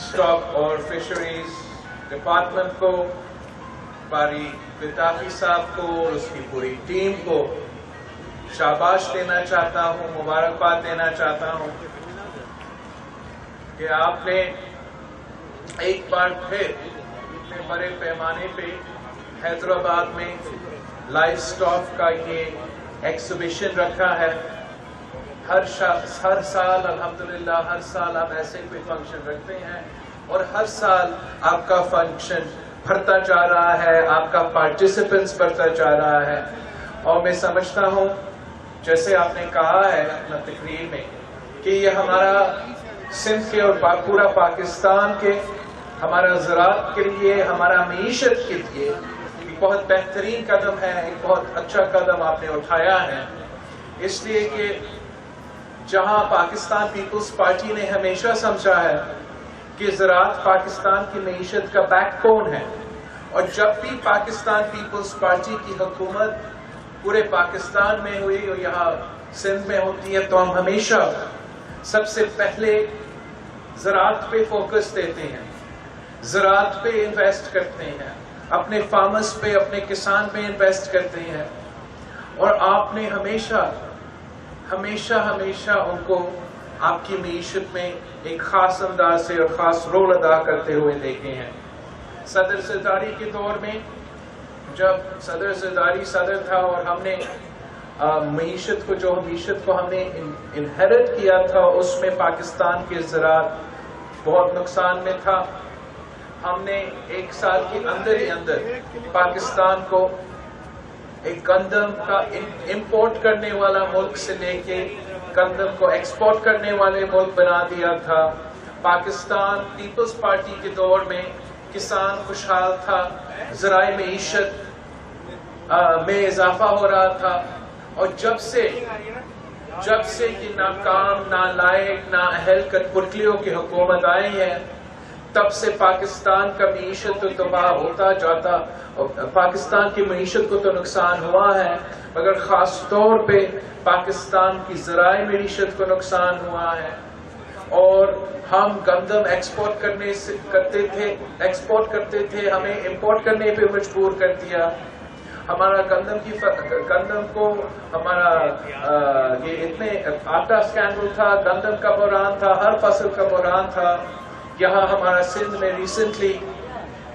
स्टॉक और fisheries department को, बारी किताबी साहब को और उसकी पूरी टीम को शाबाश देना चाहता हूँ, मुबारकबाद देना चाहता हूँ कि आपने एक बार फिर इतने बड़े पैमाने पे हैदराबाद में लाइफ स्टॉक का ये एग्जीबिशन रखा है। हर साल अल्हम्दुलिल्लाह, हर साल आप ऐसे कोई फंक्शन रखते हैं और हर साल आपका फंक्शन बढ़ता जा रहा है, आपका पार्टिसिपेंट्स बढ़ता जा रहा है। और मैं समझता हूँ, जैसे आपने कहा है अपना तकरीर में, कि ये हमारा सिंध के और पूरा पाकिस्तान के, हमारा ज़राअत के लिए, हमारा मईशत के लिए एक बहुत बेहतरीन कदम है, एक बहुत अच्छा कदम आपने उठाया है। इसलिए कि जहां पाकिस्तान पीपल्स पार्टी ने हमेशा समझा है कि ज़राअत पाकिस्तान की मईशत का बैकबोन है, और जब भी पाकिस्तान पीपल्स पार्टी की हुकूमत पूरे पाकिस्तान में हुई और यहाँ सिंध में होती है, तो हम हमेशा सबसे पहले ज़राअत पे फोकस देते हैं, ज़राअत पे इन्वेस्ट करते हैं, अपने फार्मर्स पे, अपने किसान पे इन्वेस्ट करते हैं। और आपने हमेशा हमेशा हमेशा उनको आपकी मईशत में एक खास अंदाज से और खास रोल अदा करते हुए देखे हैं। सदर ज़रदारी के दौर में, जब सदर ज़रदारी सदर था और हमने मईशत को हमने इनहेरिट किया था, उसमें पाकिस्तान के ज़राअत बहुत नुकसान में था। हमने एक साल के अंदर ही अंदर पाकिस्तान को एक गंदम का इंपोर्ट करने वाला मुल्क से लेके गंदम को एक्सपोर्ट करने वाले मुल्क बना दिया था। पाकिस्तान पीपल्स पार्टी के दौर में किसान खुशहाल था, ज़राए मईशत में इजाफा हो रहा था। और जब से जब से ये नाकाम, नालायक, नाअहल कठपुतलियों की हुकूमत आई है, तब से पाकिस्तान का मीशत तो तबाह होता जाता, और पाकिस्तान की मीशत को तो नुकसान हुआ है, मगर खास तौर पे पाकिस्तान की ज़राए मीशत को नुकसान हुआ है। और हम गंदम एक्सपोर्ट करते थे, हमें इंपोर्ट करने पे मजबूर कर दिया। हमारा गंदम को हमारा ये इतने आटा स्कैंडल था, गंदम का बहरान था, हर फसल का बहरान था। यहाँ हमारा सिंध में रिसेंटली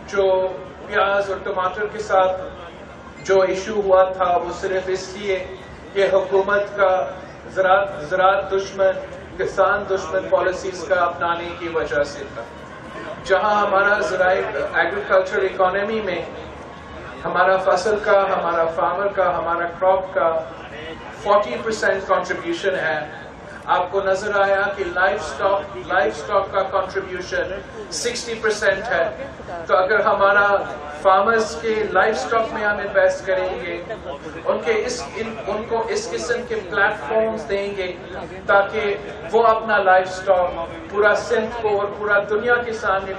जो प्याज और टमाटर के साथ जो इशू हुआ था, वो सिर्फ इसलिए कि हुकूमत का ज़राअत दुश्मन, किसान दुश्मन पॉलिसीज का अपनाने की वजह से था। जहाँ हमारा एग्रीकल्चर इकोनॉमी में हमारा फसल का, हमारा फार्मर का, हमारा क्रॉप का 40% कंट्रीब्यूशन है, आपको नजर आया कि लाइफ स्टॉक का कंट्रीब्यूशन 60% है। तो अगर हमारा फार्मर्स के लाइफ स्टॉक में हम इन्वेस्ट करेंगे, उनको इस किस्म के प्लेटफॉर्म्स देंगे ताकि वो अपना लाइफ स्टॉक पूरा सिंध को और पूरा दुनिया के सामने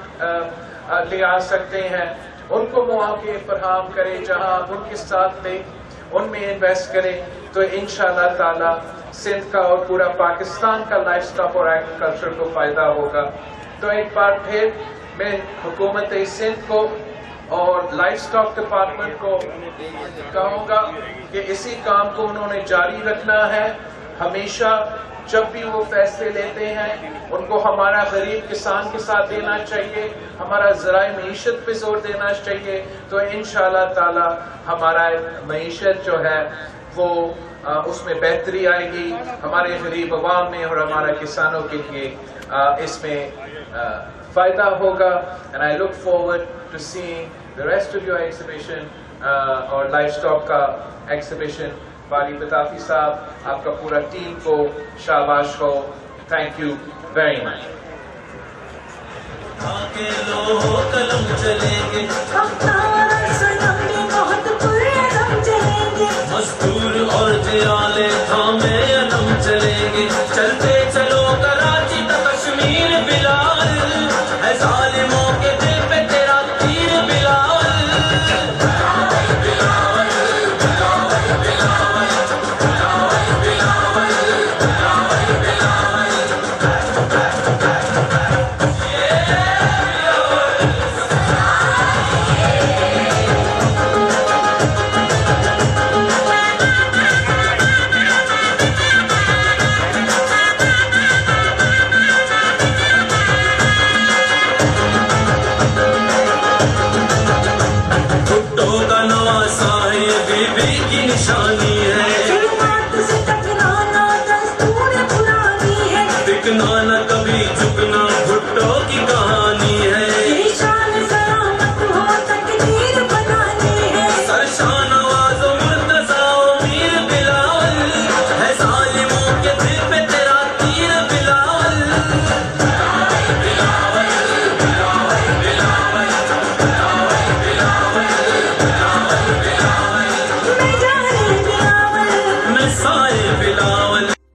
ले आ सकते हैं, उनको मौके फराहम करें, जहां आप उनके साथ में उनमें इन्वेस्ट करें, तो इंशाअल्लाह ताला सिंध का और पूरा पाकिस्तान का लाइफ स्टॉक और एग्रीकल्चर को फायदा होगा। तो एक बार फिर मैं हुकूमत सिंध को और लाइफ स्टॉक डिपार्टमेंट को कहूँगा कि इसी काम को उन्होंने जारी रखना है। हमेशा जब भी वो फैसले लेते हैं, उनको हमारा गरीब किसान के साथ देना चाहिए, हमारा ज़राए मईशत पे जोर देना चाहिए। तो इंशाअल्लाह ताला हमारा मईशत जो है वो उसमें बेहतरी आएगी, हमारे गरीब अवाम में और हमारा किसानों के लिए इसमें फायदा होगा। And I look forward to seeing the rest of your exhibition और लाइफ स्टॉक का एग्जीबिशन। वाली बताफी साहब, आपका पूरा टीम को शाबाश हो। Thank you very much. मजदूर और जियाले थामे अलम चलेंगे, चलते चलो कराची तक कश्मीर बिलाल, है जालिमों के दिल पे तेरा तीर बिलाल। निशानी है बिकना न कभी झुकना